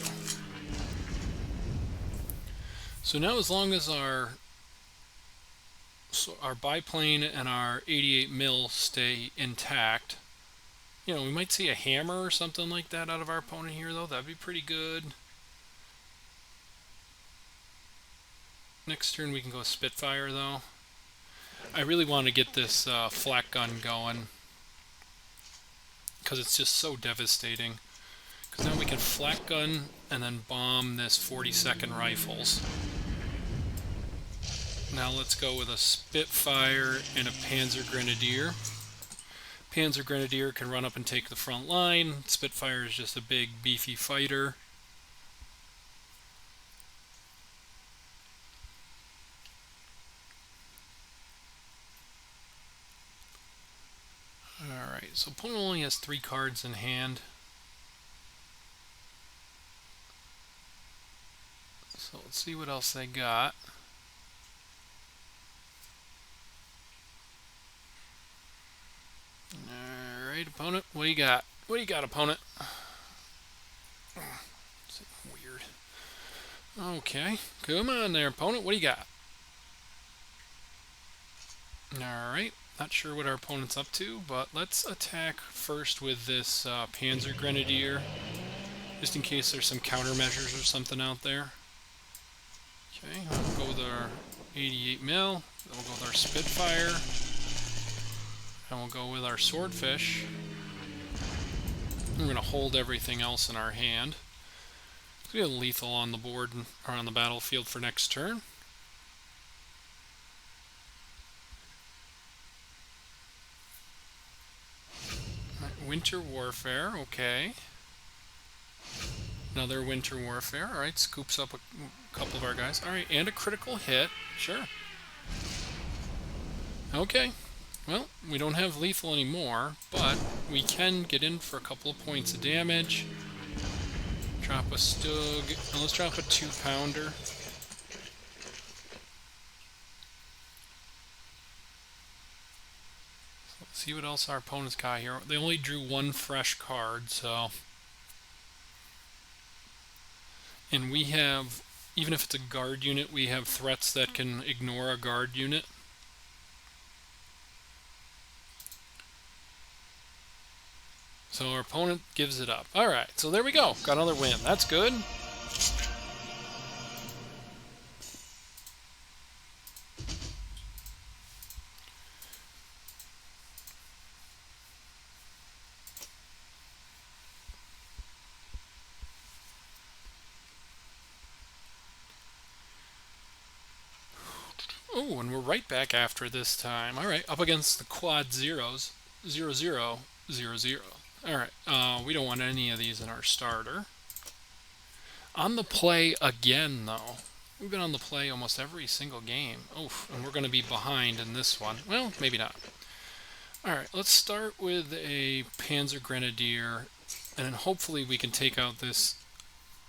So now, as long as our biplane and our 88 mil stay intact, you know, we might see a hammer or something like that out of our opponent here, though. That'd be pretty good. Next turn we can go Spitfire, though. I really want to get this flak gun going, because it's just so devastating. Because now we can flak gun and then bomb this 42nd Rifles. Now let's go with a Spitfire and a Panzer Grenadier. Panzer Grenadier can run up and take the front line. Spitfire is just a big, beefy fighter. Alright, so opponent only has 3 cards in hand. So let's see what else they got. Alright, opponent, what do you got? What do you got, opponent? Weird. Okay, come on there, opponent, what do you got? Alright, not sure what our opponent's up to, but let's attack first with this Panzer Grenadier, just in case there's some countermeasures or something out there. Okay, we'll go with our 88 mil, then we'll go with our Spitfire, and we'll go with our Swordfish. We're going to hold everything else in our hand. We have lethal on the board or on the battlefield for next turn. Winter Warfare, okay. Another Winter Warfare, alright, scoops up a couple of our guys. Alright, and a critical hit, sure. Okay, well, we don't have lethal anymore, but we can get in for a couple of points of damage. Drop a Stug, and let's drop a 2-pounder. See what else our opponent's got here. They only drew 1 fresh card, so... And we have, even if it's a guard unit, we have threats that can ignore a guard unit. So our opponent gives it up. Alright, so there we go. Got another win. That's good. Oh, and we're right back after this time. All right, up against the quad zeros. 0, 0, 0, 0. All right, we don't want any of these in our starter. On the play again, though. We've been on the play almost every single game. Oof, and we're going to be behind in this one. Well, maybe not. All right, let's start with a Panzer Grenadier, and then hopefully we can take out this.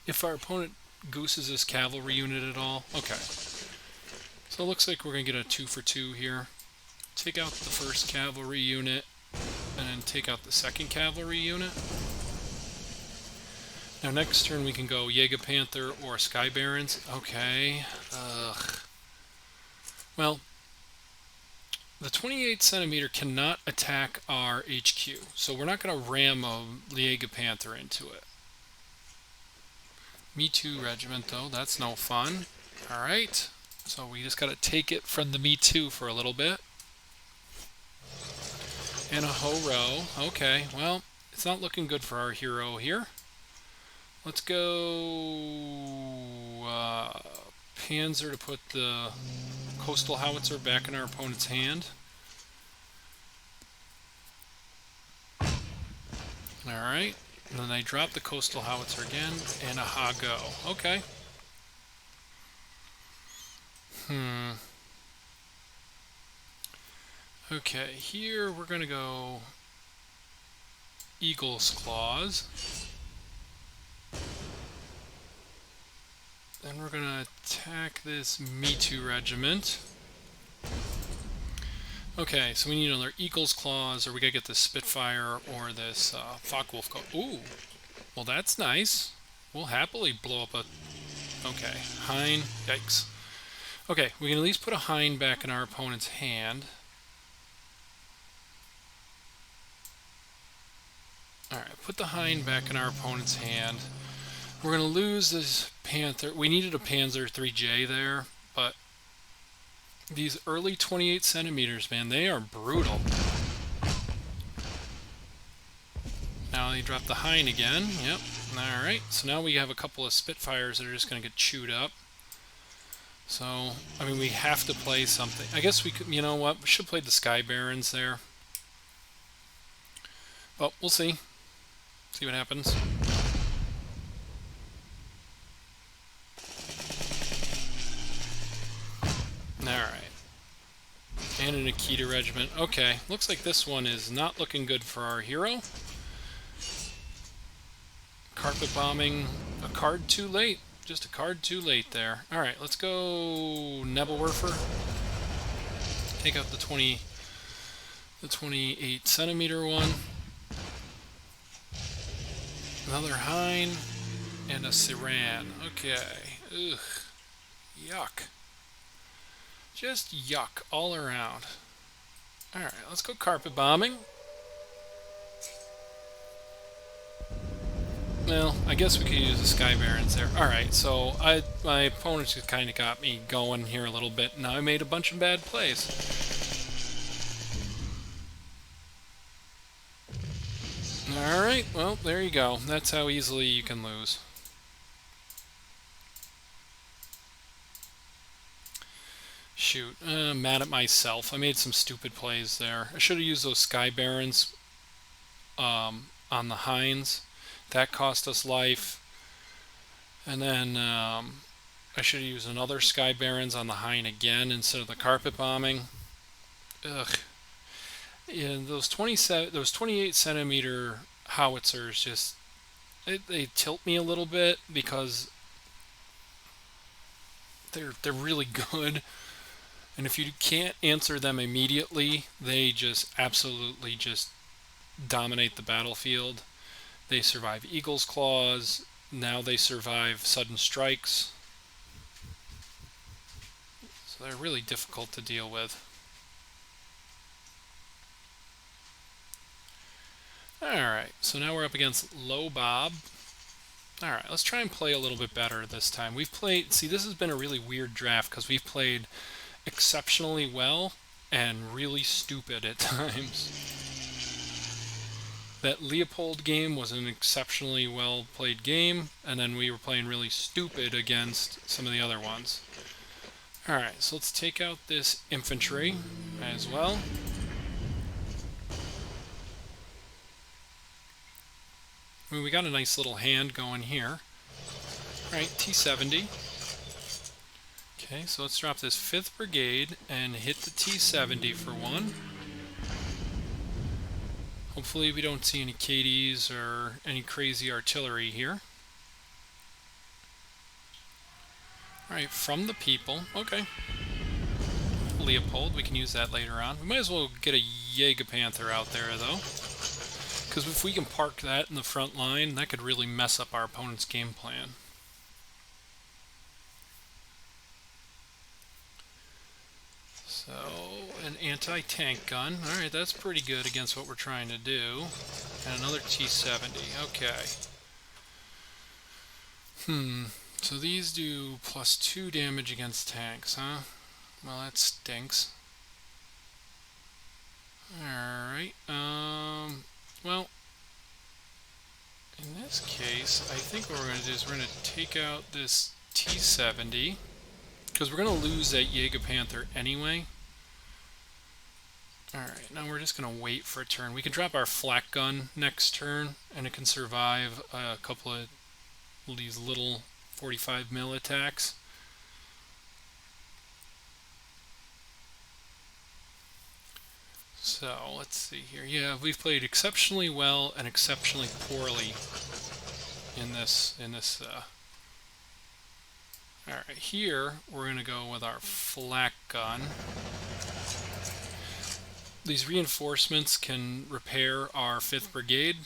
If our opponent gooses this cavalry unit at all. Okay. So it looks like we're going to get a 2 for 2 here. Take out the first cavalry unit, and then take out the second cavalry unit. Now next turn we can go Jägerpanther or Sky Barons. Okay. Ugh. Well, the 28 centimeter cannot attack our HQ, so we're not going to ram a Jägerpanther into it. Me Too Regiment, though, that's no fun. Alright, so we just got to take it from the Me Too for a little bit. And a Ho-Ro. Okay, well, it's not looking good for our hero here. Let's go Panzer to put the Coastal Howitzer back in our opponent's hand. Alright, and then I drop the Coastal Howitzer again, and a Ha-Go. Okay. Okay, here we're going to go Eagle's Claws. Then we're going to attack this Me Too Regiment. Okay, so we need another Eagle's Claws, or we gotta get this Spitfire or this Focke-Wulf. Ooh, well that's nice. We'll happily blow up a... Okay, Hein. Yikes. Okay, we can at least put a Hein back in our opponent's hand. Alright, put the Hein back in our opponent's hand. We're gonna lose this Panther. We needed a Panzer 3J there, but these early 28 centimeters, man, they are brutal. Now they drop the Hein again. Yep. Alright, so now we have a couple of Spitfires that are just going to get chewed up. So, I mean, we have to play something. I guess we could, you know what, we should play the Sky Barons there. But we'll see. See what happens. Alright. And an Akita Regiment. Okay, looks like this one is not looking good for our hero. Carpet Bombing, a card too late. Just a card too late there. Alright, let's go Nebelwerfer. Take out the 28 centimeter one. Another Hein and a Siran. Okay. Ugh. Yuck. Just yuck all around. Alright, let's go Carpet Bombing. Well, I guess we could use the Sky Barons there. Alright, so my opponent just kind of got me going here a little bit. Now I made a bunch of bad plays. Alright, well, there you go. That's how easily you can lose. Shoot, mad at myself. I made some stupid plays there. I should have used those Sky Barons on the Heinz. That cost us life. And then I should have used another Sky Barons on the Hein again instead of the Carpet Bombing. Ugh. Yeah, those 28 centimeter howitzers just they tilt me a little bit because they're really good. And if you can't answer them immediately, they just absolutely just dominate the battlefield. They survive Eagle's Claws. Now they survive sudden strikes. So they're really difficult to deal with. Alright, so now we're up against Low Bob. Alright, let's try and play a little bit better this time. We've played... See, this has been a really weird draft because we've played exceptionally well and really stupid at times. That Leopold game was an exceptionally well played game, and then we were playing really stupid against some of the other ones. Alright, so let's take out this infantry as well. I mean, we got a nice little hand going here. Alright, T-70. Okay, so let's drop this 5th Brigade and hit the T-70 for one. Hopefully we don't see any KDs or any crazy artillery here. Alright, from the people. Okay. Leopold, we can use that later on. We might as well get a Jägerpanther out there, though. Because if we can park that in the front line, that could really mess up our opponent's game plan. So, an anti-tank gun. Alright, that's pretty good against what we're trying to do. And another T-70. Okay. So these do +2 damage against tanks, huh? Well, that stinks. Alright, well, in this case, I think what we're going to do is we're going to take out this T-70, because we're going to lose that Jägerpanther anyway. Alright, now we're just going to wait for a turn. We can drop our flak gun next turn, and it can survive a couple of these little 45 mil attacks. So, let's see here. Yeah, we've played exceptionally well and exceptionally poorly in this. Alright, here we're going to go with our flak gun. These reinforcements can repair our 5th Brigade.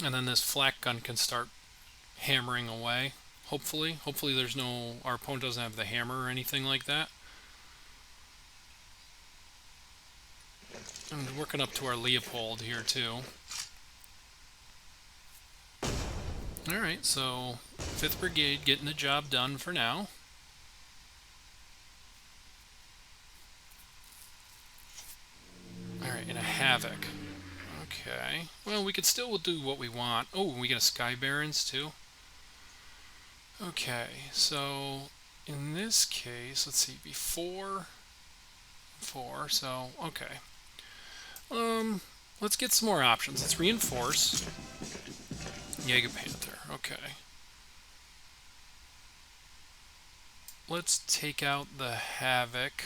And then this flak gun can start hammering away, hopefully. Hopefully there's no... our opponent doesn't have the hammer or anything like that. I'm working up to our Leopold here too. Alright, so 5th Brigade getting the job done for now. Alright, and a Havoc. Okay. Well, we could still do what we want. Oh, we get a Sky Barons too. Okay, so in this case, let's see, before 4, so okay. Let's get some more options. Let's reinforce Jägerpanther. Okay. Let's take out the Havoc.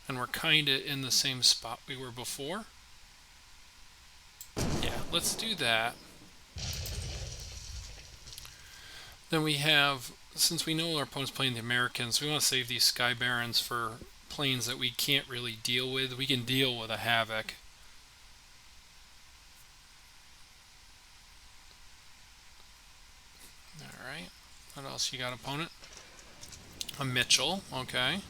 And we're kinda in the same spot we were before. Yeah, let's do that. Then we have, since we know our opponent's playing the Americans, we want to save these Sky Barons for planes that we can't really deal with. We can deal with a Havoc. Alright, what else you got, opponent? A Mitchell, okay.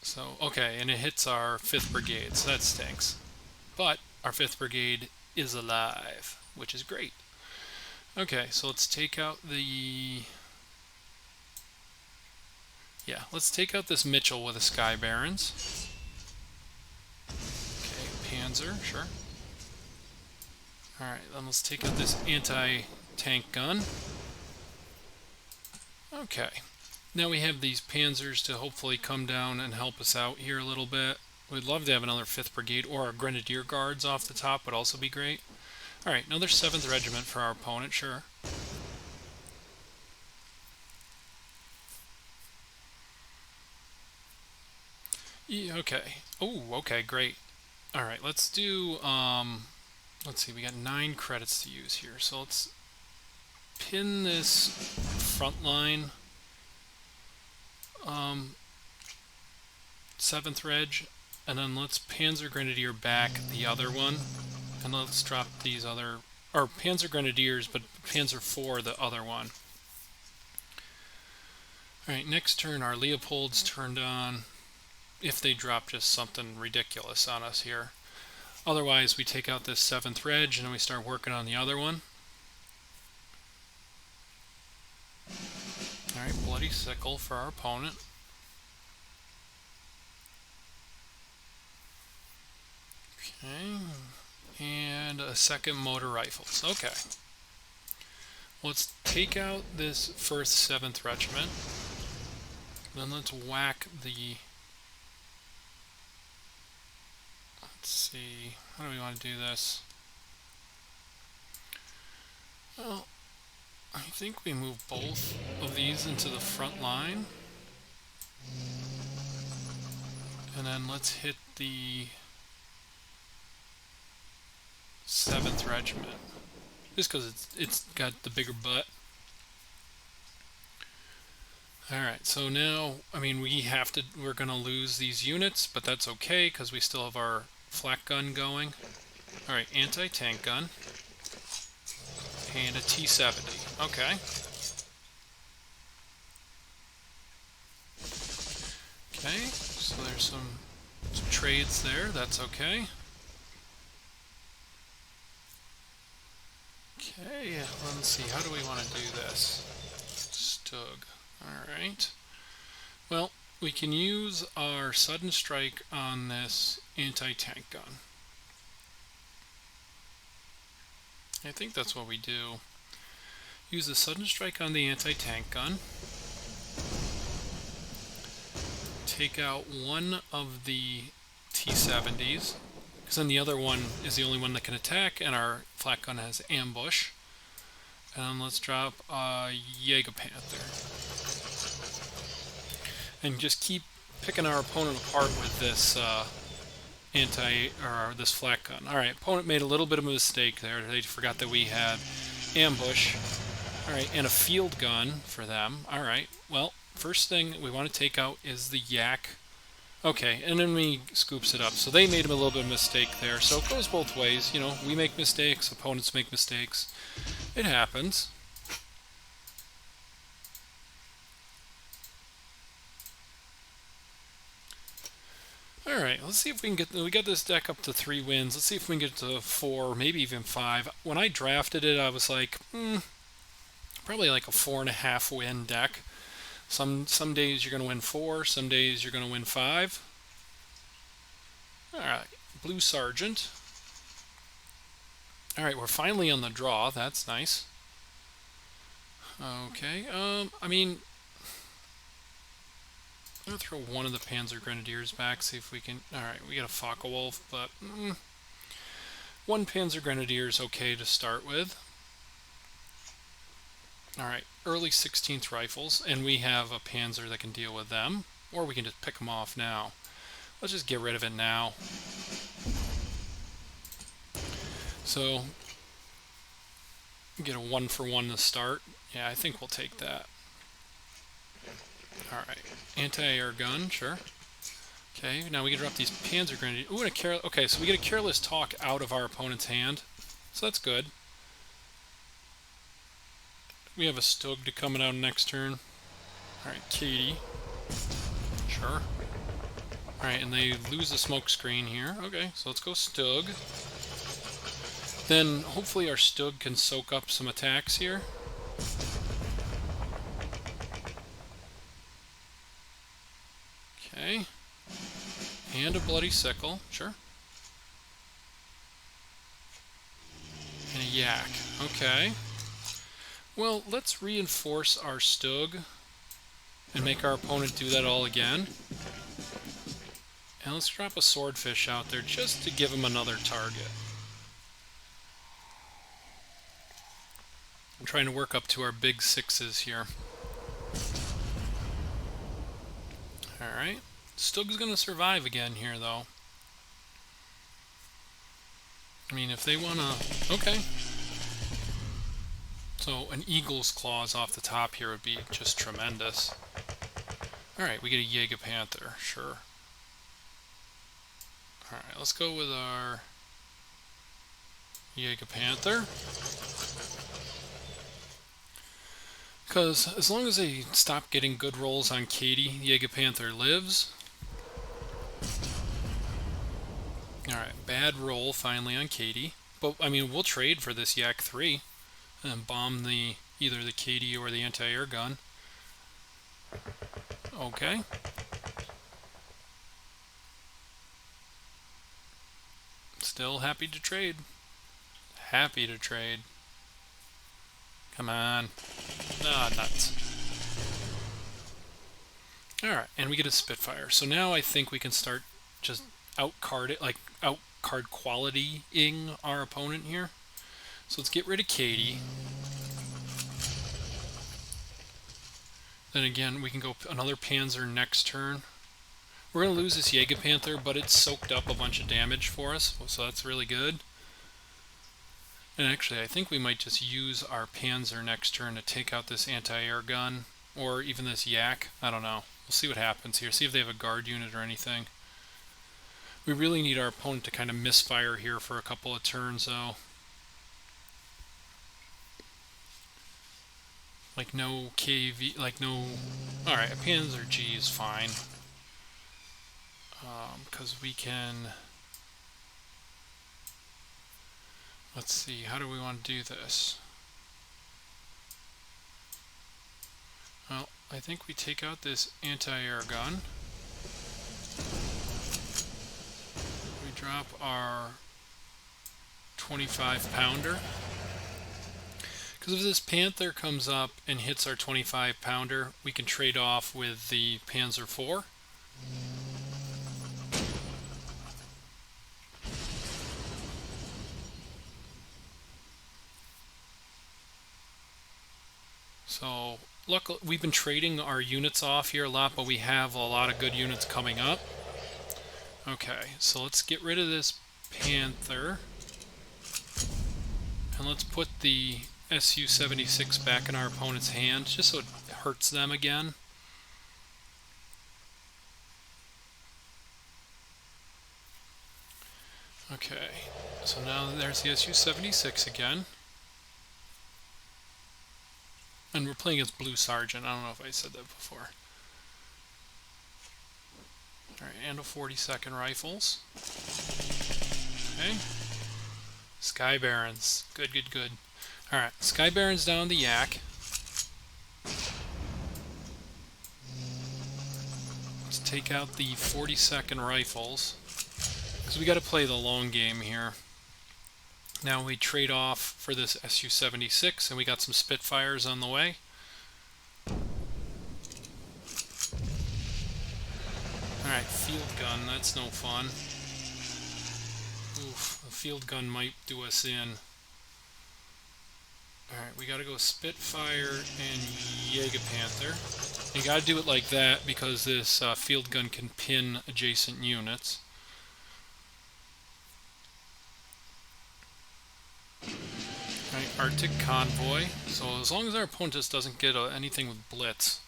So, okay, and it hits our 5th Brigade, so that stinks. But our 5th Brigade is alive, which is great. Okay, so let's take out the... yeah, let's take out this Mitchell with the Sky Barons. Okay, Panzer, sure. Alright, then let's take out this anti-tank gun. Okay. Now we have these Panzers to hopefully come down and help us out here a little bit. We'd love to have another 5th Brigade, or our Grenadier Guards off the top would also be great. Alright, another 7th Regiment for our opponent, sure. Yeah, okay. Oh, okay, great. Alright, let's do, let's see, we got 9 credits to use here. So let's pin this front line. 7th Reg, and then let's Panzer Grenadier back the other one. And let's drop these other, or Panzer Grenadiers, but Panzer IV the other one. Alright, next turn our Leopold's turned on, if they drop just something ridiculous on us here. Otherwise, we take out this 7th Reg, and then we start working on the other one. Alright, Bloody Sickle for our opponent. Okay, and a 2nd Motor Rifles. Okay. Let's take out this 1st 7th Regiment. Then let's whack the... Let's see, how do we want to do this? Well, I think we move both of these into the front line. And then let's hit the 7th Regiment. Just because it's got the bigger butt. Alright, so now, I mean, we're going to lose these units, but that's okay because we still have our flak gun going. Alright, anti-tank gun. And a T-70. Okay. Okay, so there's some trades there, that's okay. Okay, let's see, how do we want to do this? Stug. Alright. Well, we can use our sudden strike on this anti-tank gun. I think that's what we do. Use the sudden strike on the anti-tank gun. Take out one of the T-70s, because then the other one is the only one that can attack, and our flak gun has ambush. And then let's drop a Jägerpanther. And just keep picking our opponent apart with this this flak gun. Alright, opponent made a little bit of a mistake there. They forgot that we had ambush. Alright, and a field gun for them. Alright, well, first thing we want to take out is the Yak. Okay, and then we scoops it up. So they made a little bit of a mistake there. So it goes both ways. You know, we make mistakes, opponents make mistakes. It happens. Alright, let's see if we can we got this deck up to 3 wins. Let's see if we can get to 4, maybe even 5. When I drafted it, I was like, probably like a 4.5 win deck. Some days you're going to win 4, some days you're going to win 5. Alright, Blue Sergeant. Alright, we're finally on the draw. That's nice. Okay, I mean, I'm going to throw one of the Panzer Grenadiers back, see if we can... Alright, we got a Focke-Wulf, but... one Panzer Grenadier is okay to start with. Alright, early 16th Rifles, and we have a Panzer that can deal with them. Or we can just pick them off now. Let's just get rid of it now. So, get a 1-for-1 to start. Yeah, I think we'll take that. Alright, anti-air gun, sure. Okay, now we can drop these Panzer Grenadiers. Ooh, and okay, so we get a Careless Talk out of our opponent's hand. So that's good. We have a Stug to coming out next turn. Alright, Katie. Sure. Alright, and they lose the smoke screen here. Okay, so let's go Stug. Then hopefully our Stug can soak up some attacks here. Okay. And a Bloody Sickle, sure. And a Yak. Okay. Well, let's reinforce our Stug and make our opponent do that all again. And let's drop a Swordfish out there just to give him another target. I'm trying to work up to our big 6s here. Alright. Stug's going to survive again here, though. I mean, if they want to... Okay. So, an Eagle's Claws off the top here would be just tremendous. Alright, we get a Jägerpanther, sure. Alright, let's go with our Jägerpanther. Because as long as they stop getting good rolls on Katie, Jägerpanther lives. Alright, bad roll finally on Katie. But, I mean, we'll trade for this Yak 3 and bomb either the Katie or the anti-air gun. Okay. Still happy to trade. Happy to trade. Come on. Ah, nuts. Alright, and we get a Spitfire. So now I think we can start just out-card it, like out-card quality-ing our opponent here. So let's get rid of Katie. Then again, we can go another Panzer next turn. We're going to lose this Jägerpanther, but it's soaked up a bunch of damage for us, so that's really good. And actually, I think we might just use our Panzer next turn to take out this anti-air gun, or even this Yak. I don't know. We'll see what happens here. See if they have a guard unit or anything. We really need our opponent to kind of misfire here for a couple of turns, though. Like no KV, like no... Alright, a Panzer G is fine. Because we can... Let's see, how do we want to do this? Well, I think we take out this anti-air gun. We drop our 25 pounder. Because if this Panther comes up and hits our 25 pounder, we can trade off with the Panzer IV. So, luckily, we've been trading our units off here a lot, but we have a lot of good units coming up. Okay, so let's get rid of this Panther. And let's put the Su-76 back in our opponent's hand, just so it hurts them again. Okay, so now there's the Su-76 again. And we're playing as Blue Sergeant. I don't know if I said that before. Alright, and a 42nd rifles. Okay. Sky Barons. Good, good, good. Alright, Sky Barons down the Yak. Let's take out the 42nd rifles. Because we got to play the long game here. Now we trade off for this Su-76, and we got some Spitfires on the way. Alright, field gun, that's no fun. Oof, a field gun might do us in. Alright, we gotta go Spitfire and Jägerpanther. You gotta do it like that because this field gun can pin adjacent units. Right, Arctic Convoy. So as long as our opponent just doesn't get anything with Blitz,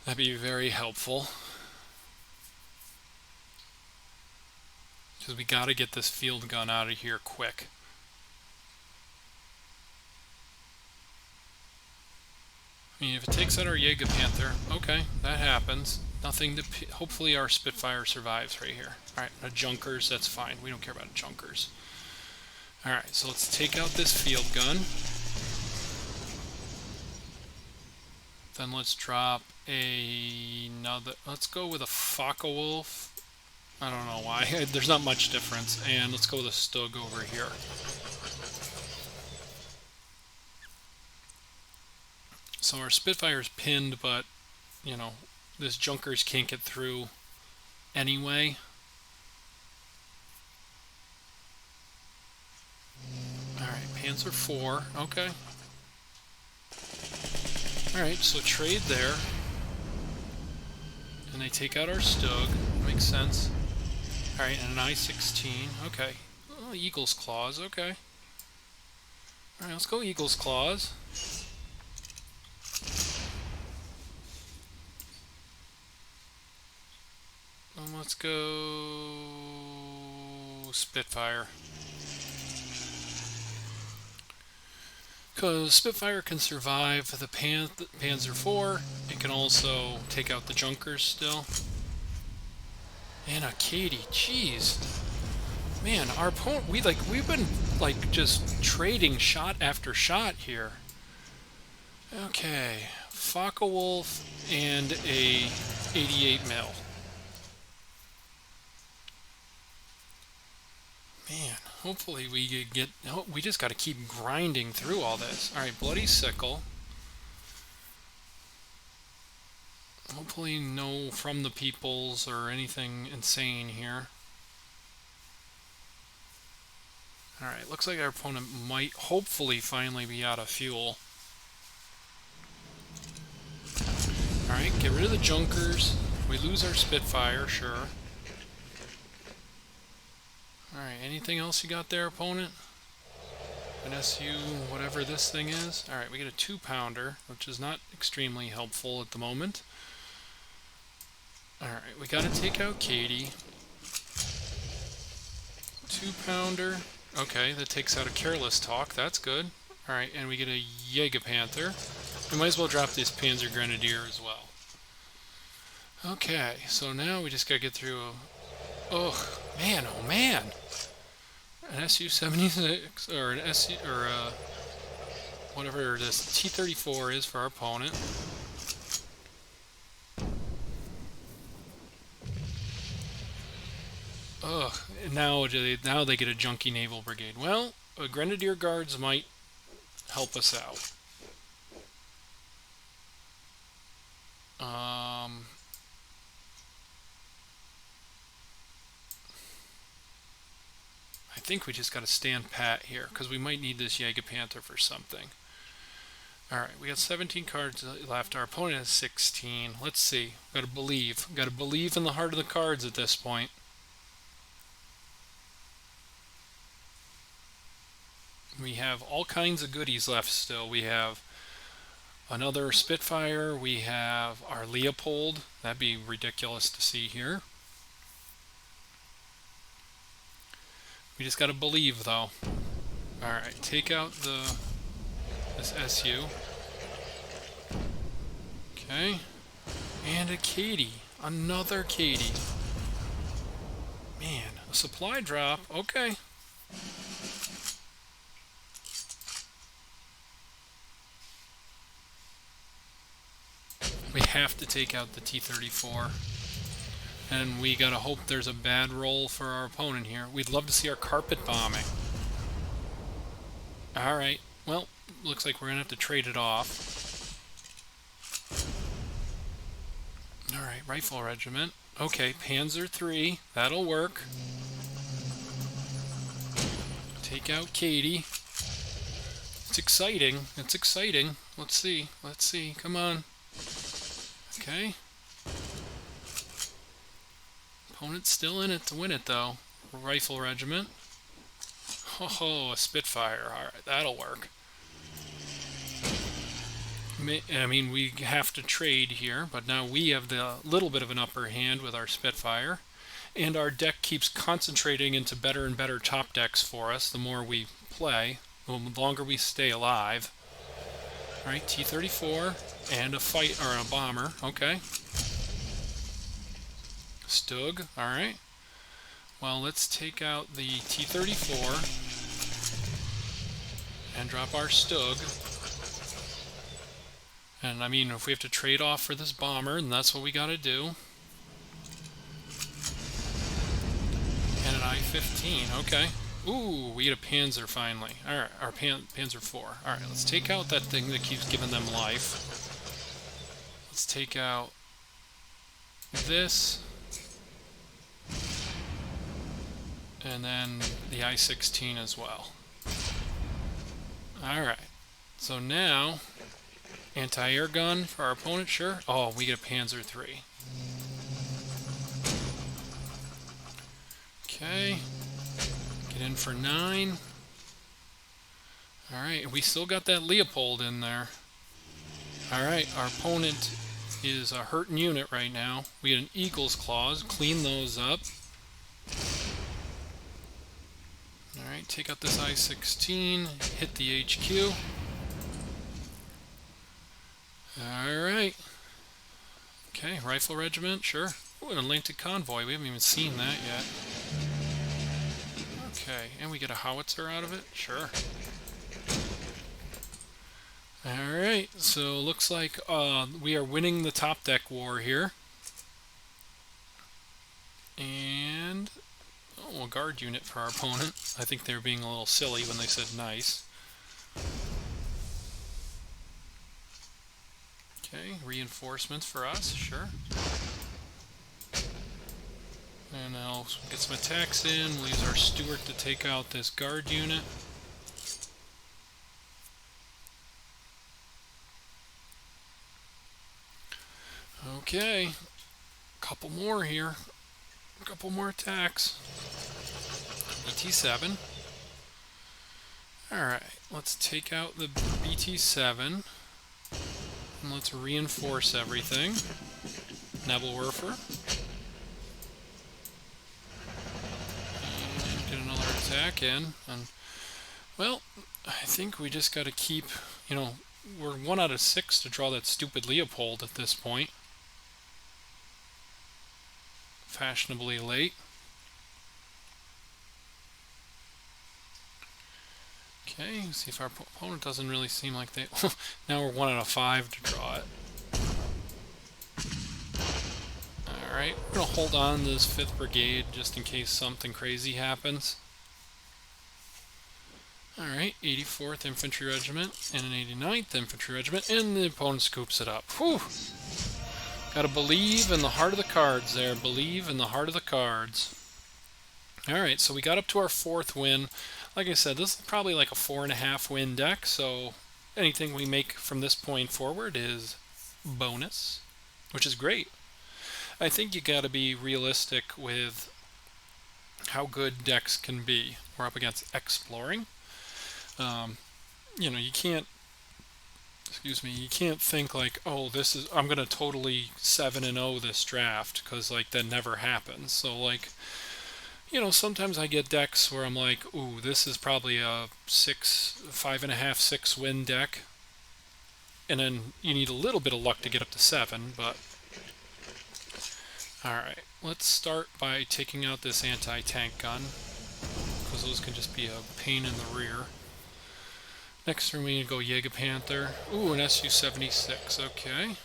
that'd be very helpful. Because we gotta get this field gun out of here quick. I mean, if it takes out our Jägerpanther, okay, that happens. Nothing to... Hopefully our Spitfire survives right here. Alright, Junkers, that's fine. We don't care about Junkers. Alright, so let's take out this field gun. Then let's drop another... Let's go with a Focke-Wulf. I don't know why. There's not much difference. And let's go with a Stug over here. So our Spitfire's pinned, but, you know, this Junkers can't get through anyway. Panzer IV, okay. Alright, so trade there. And they take out our Stug. Makes sense. Alright, and an I-16, okay. Oh, Eagle's Claws, okay. Alright, let's go Eagle's Claws. And let's go Spitfire. Because Spitfire can survive the Panzer IV, it can also take out the Junkers still. And a Katie, jeez. Man, our opponent, we've been like just trading shot after shot here. Okay, Focke-Wulf and a 88 mil. Man. Hopefully we could get... Oh, we just got to keep grinding through all this. All right, Bloody Sickle. Hopefully no From the Peoples or anything insane here. Alright, looks like our opponent might hopefully finally be out of fuel. Alright, get rid of the Junkers. We lose our Spitfire, sure. Alright, anything else you got there, opponent? An SU, whatever this thing is. Alright, we get a 2-pounder, which is not extremely helpful at the moment. Alright, we gotta take out Katie. 2-pounder. Okay, that takes out a Careless Talk. That's good. Alright, and we get a Jägerpanther. We might as well drop this Panzer Grenadier as well. Okay, so now we just gotta get through a... Ugh, man, oh man! An Su-76, or an SU, or whatever this T-34 is for our opponent. Ugh, now they get a junky naval brigade. Well, Grenadier Guards might help us out. I think we just got to stand pat here, because we might need this Jägerpanther for something. Alright, we got 17 cards left. Our opponent has 16. Let's see. Gotta believe. Gotta believe in the heart of the cards at this point. We have all kinds of goodies left still. We have another Spitfire. We have our Leopold. That'd be ridiculous to see here. We just gotta believe, though. Alright, take out this SU. Okay. And a Katie. Another Katie. Man, a supply drop. Okay. We have to take out the T-34. And we gotta hope there's a bad roll for our opponent here. We'd love to see our carpet bombing. Alright, well, looks like we're gonna have to trade it off. Alright, Rifle Regiment. Okay, Panzer III, that'll work. Take out Katie. It's exciting, it's exciting. Let's see, come on. Okay. Opponent's still in it to win it, though. Rifle Regiment. Oh, a Spitfire. Alright, that'll work. I mean, we have to trade here, but now we have the little bit of an upper hand with our Spitfire. And our deck keeps concentrating into better and better top decks for us the more we play, the longer we stay alive. Alright, T-34 and a fight, or a bomber. Okay. Stug. Alright. Well, let's take out the T-34 and drop our Stug. And I mean, if we have to trade off for this bomber, then that's what we gotta do. And an I-15. Okay. Ooh, we get a Panzer finally. Alright, our Panzer IV. Alright, let's take out that thing that keeps giving them life. Let's take out this. And then the I-16 as well. Alright, so now, anti-air gun for our opponent, sure. Oh, we get a Panzer III. Okay. Get in for 9. Alright, we still got that Leopold in there. Alright, our opponent is a hurting unit right now. We get an Eagle's Claws. Clean those up. Alright, take out this I-16. Hit the HQ. Alright. Okay, Rifle Regiment, sure. Ooh, an Atlantic Convoy. We haven't even seen that yet. Okay, and we get a howitzer out of it? Sure. Alright, so looks like we are winning the top deck war here. And... oh, a guard unit for our opponent. I think they were being a little silly when they said nice. Okay, reinforcements for us, sure. And I'll get some attacks in. We'll use our Steward to take out this guard unit. Okay, a couple more here. A couple more attacks. BT7. Alright, let's take out the BT7. And let's reinforce everything. Nebelwerfer. And get another attack in. And, well, I think we just got to keep, you know, we're 1 out of 6 to draw that stupid Leopold at this point. Fashionably late. Okay, see if our opponent doesn't really seem like they... Now we're 1 out of 5 to draw it. Alright, we're going to hold on to this 5th Brigade just in case something crazy happens. Alright, 84th Infantry Regiment and an 89th Infantry Regiment, and the opponent scoops it up. Whew! Gotta believe in the heart of the cards there. Believe in the heart of the cards. Alright, so we got up to our 4th win. Like I said, this is probably like a 4.5 win deck, so anything we make from this point forward is bonus, which is great. I think you gotta be realistic with how good decks can be. We're up against Exploring. You know, you can't, excuse me, you can't think like, oh, this is, I'm gonna totally 7-0 this draft, because like that never happens. So like, you know, sometimes I get decks where I'm like, ooh, this is probably a 5.5, 6 win deck, and then you need a little bit of luck to get up to 7. But all right, let's start by taking out this anti-tank gun, because those can just be a pain in the rear. Next turn we need to go Jägerpanther. Ooh, an Su-76, okay.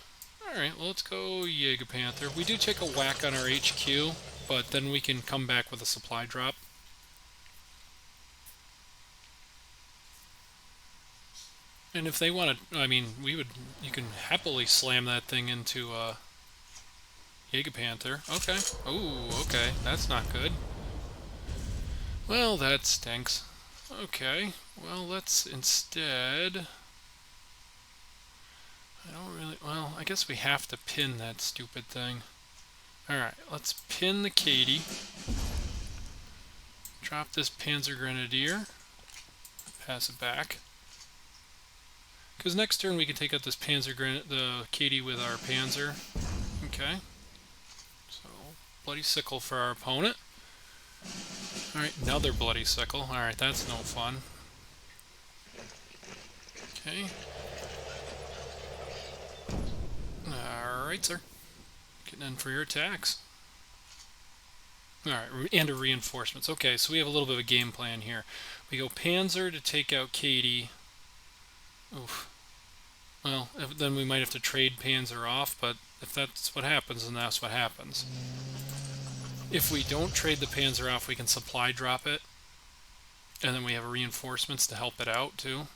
Alright, well, let's go Jägerpanther. We do take a whack on our HQ, but then we can come back with a supply drop. And if they want to, I mean, you can happily slam that thing into Jägerpanther. Okay. Ooh, okay, that's not good. Well, that stinks. Okay, well, let's instead... well, I guess we have to pin that stupid thing. Alright, let's pin the Katie. Drop this Panzer Grenadier. Pass it back. Because next turn we can take out this the Katie with our Panzer. Okay. So, Bloody Sickle for our opponent. Alright, another Bloody Sickle. Alright, that's no fun. Okay. Alright, sir. Getting in for your attacks. Alright, and a reinforcements. Okay, so we have a little bit of a game plan here. We go Panzer to take out Katie. Oof. Well, then we might have to trade Panzer off, but if that's what happens, then that's what happens. If we don't trade the Panzer off, we can supply drop it. And then we have reinforcements to help it out, too.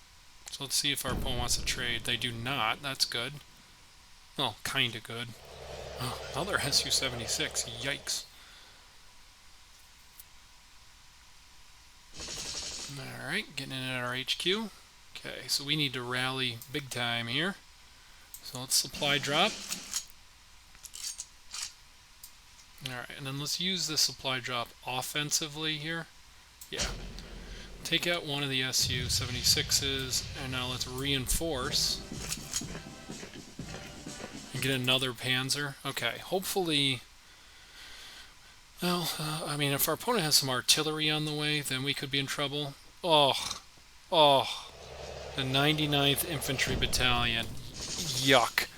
So let's see if our opponent wants to trade. They do not. That's good. Well, kind of good. Oh, another Su-76. Yikes. Alright, getting in at our HQ. Okay, so we need to rally big time here. So let's supply drop. Alright, and then let's use the supply drop offensively here. Yeah. Take out one of the Su-76s, and now let's reinforce. And get another Panzer. Okay, hopefully... Well, I mean, if our opponent has some artillery on the way, then we could be in trouble. Oh, the 99th Infantry Battalion. Yuck.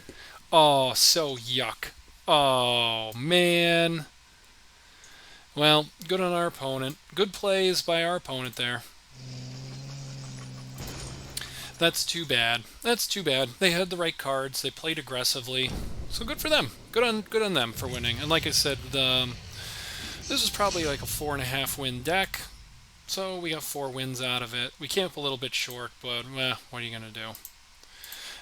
Oh, so yuck. Oh, man. Well, good on our opponent. Good plays by our opponent there. That's too bad. That's too bad. They had the right cards. They played aggressively. So good for them. Good on them for winning. And like I said, This is probably like a 4.5 win deck. So we got 4 wins out of it. We came up a little bit short, but what are you going to do?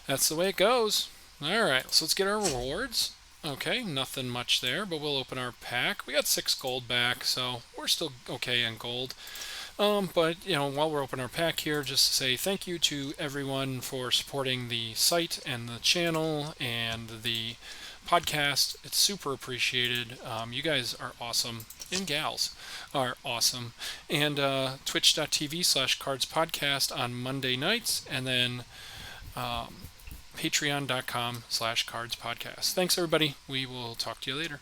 That's the way it goes. All right, so let's get our rewards. Okay, nothing much there, but we'll open our pack. We got 6 gold back, so we're still okay in gold. But while we're opening our pack here, just to say thank you to everyone for supporting the site and the channel and the podcast. It's super appreciated. You guys are awesome, and gals are awesome. And twitch.tv/cards podcast on Monday nights, and then patreon.com/cards podcast. Thanks, everybody. We will talk to you later.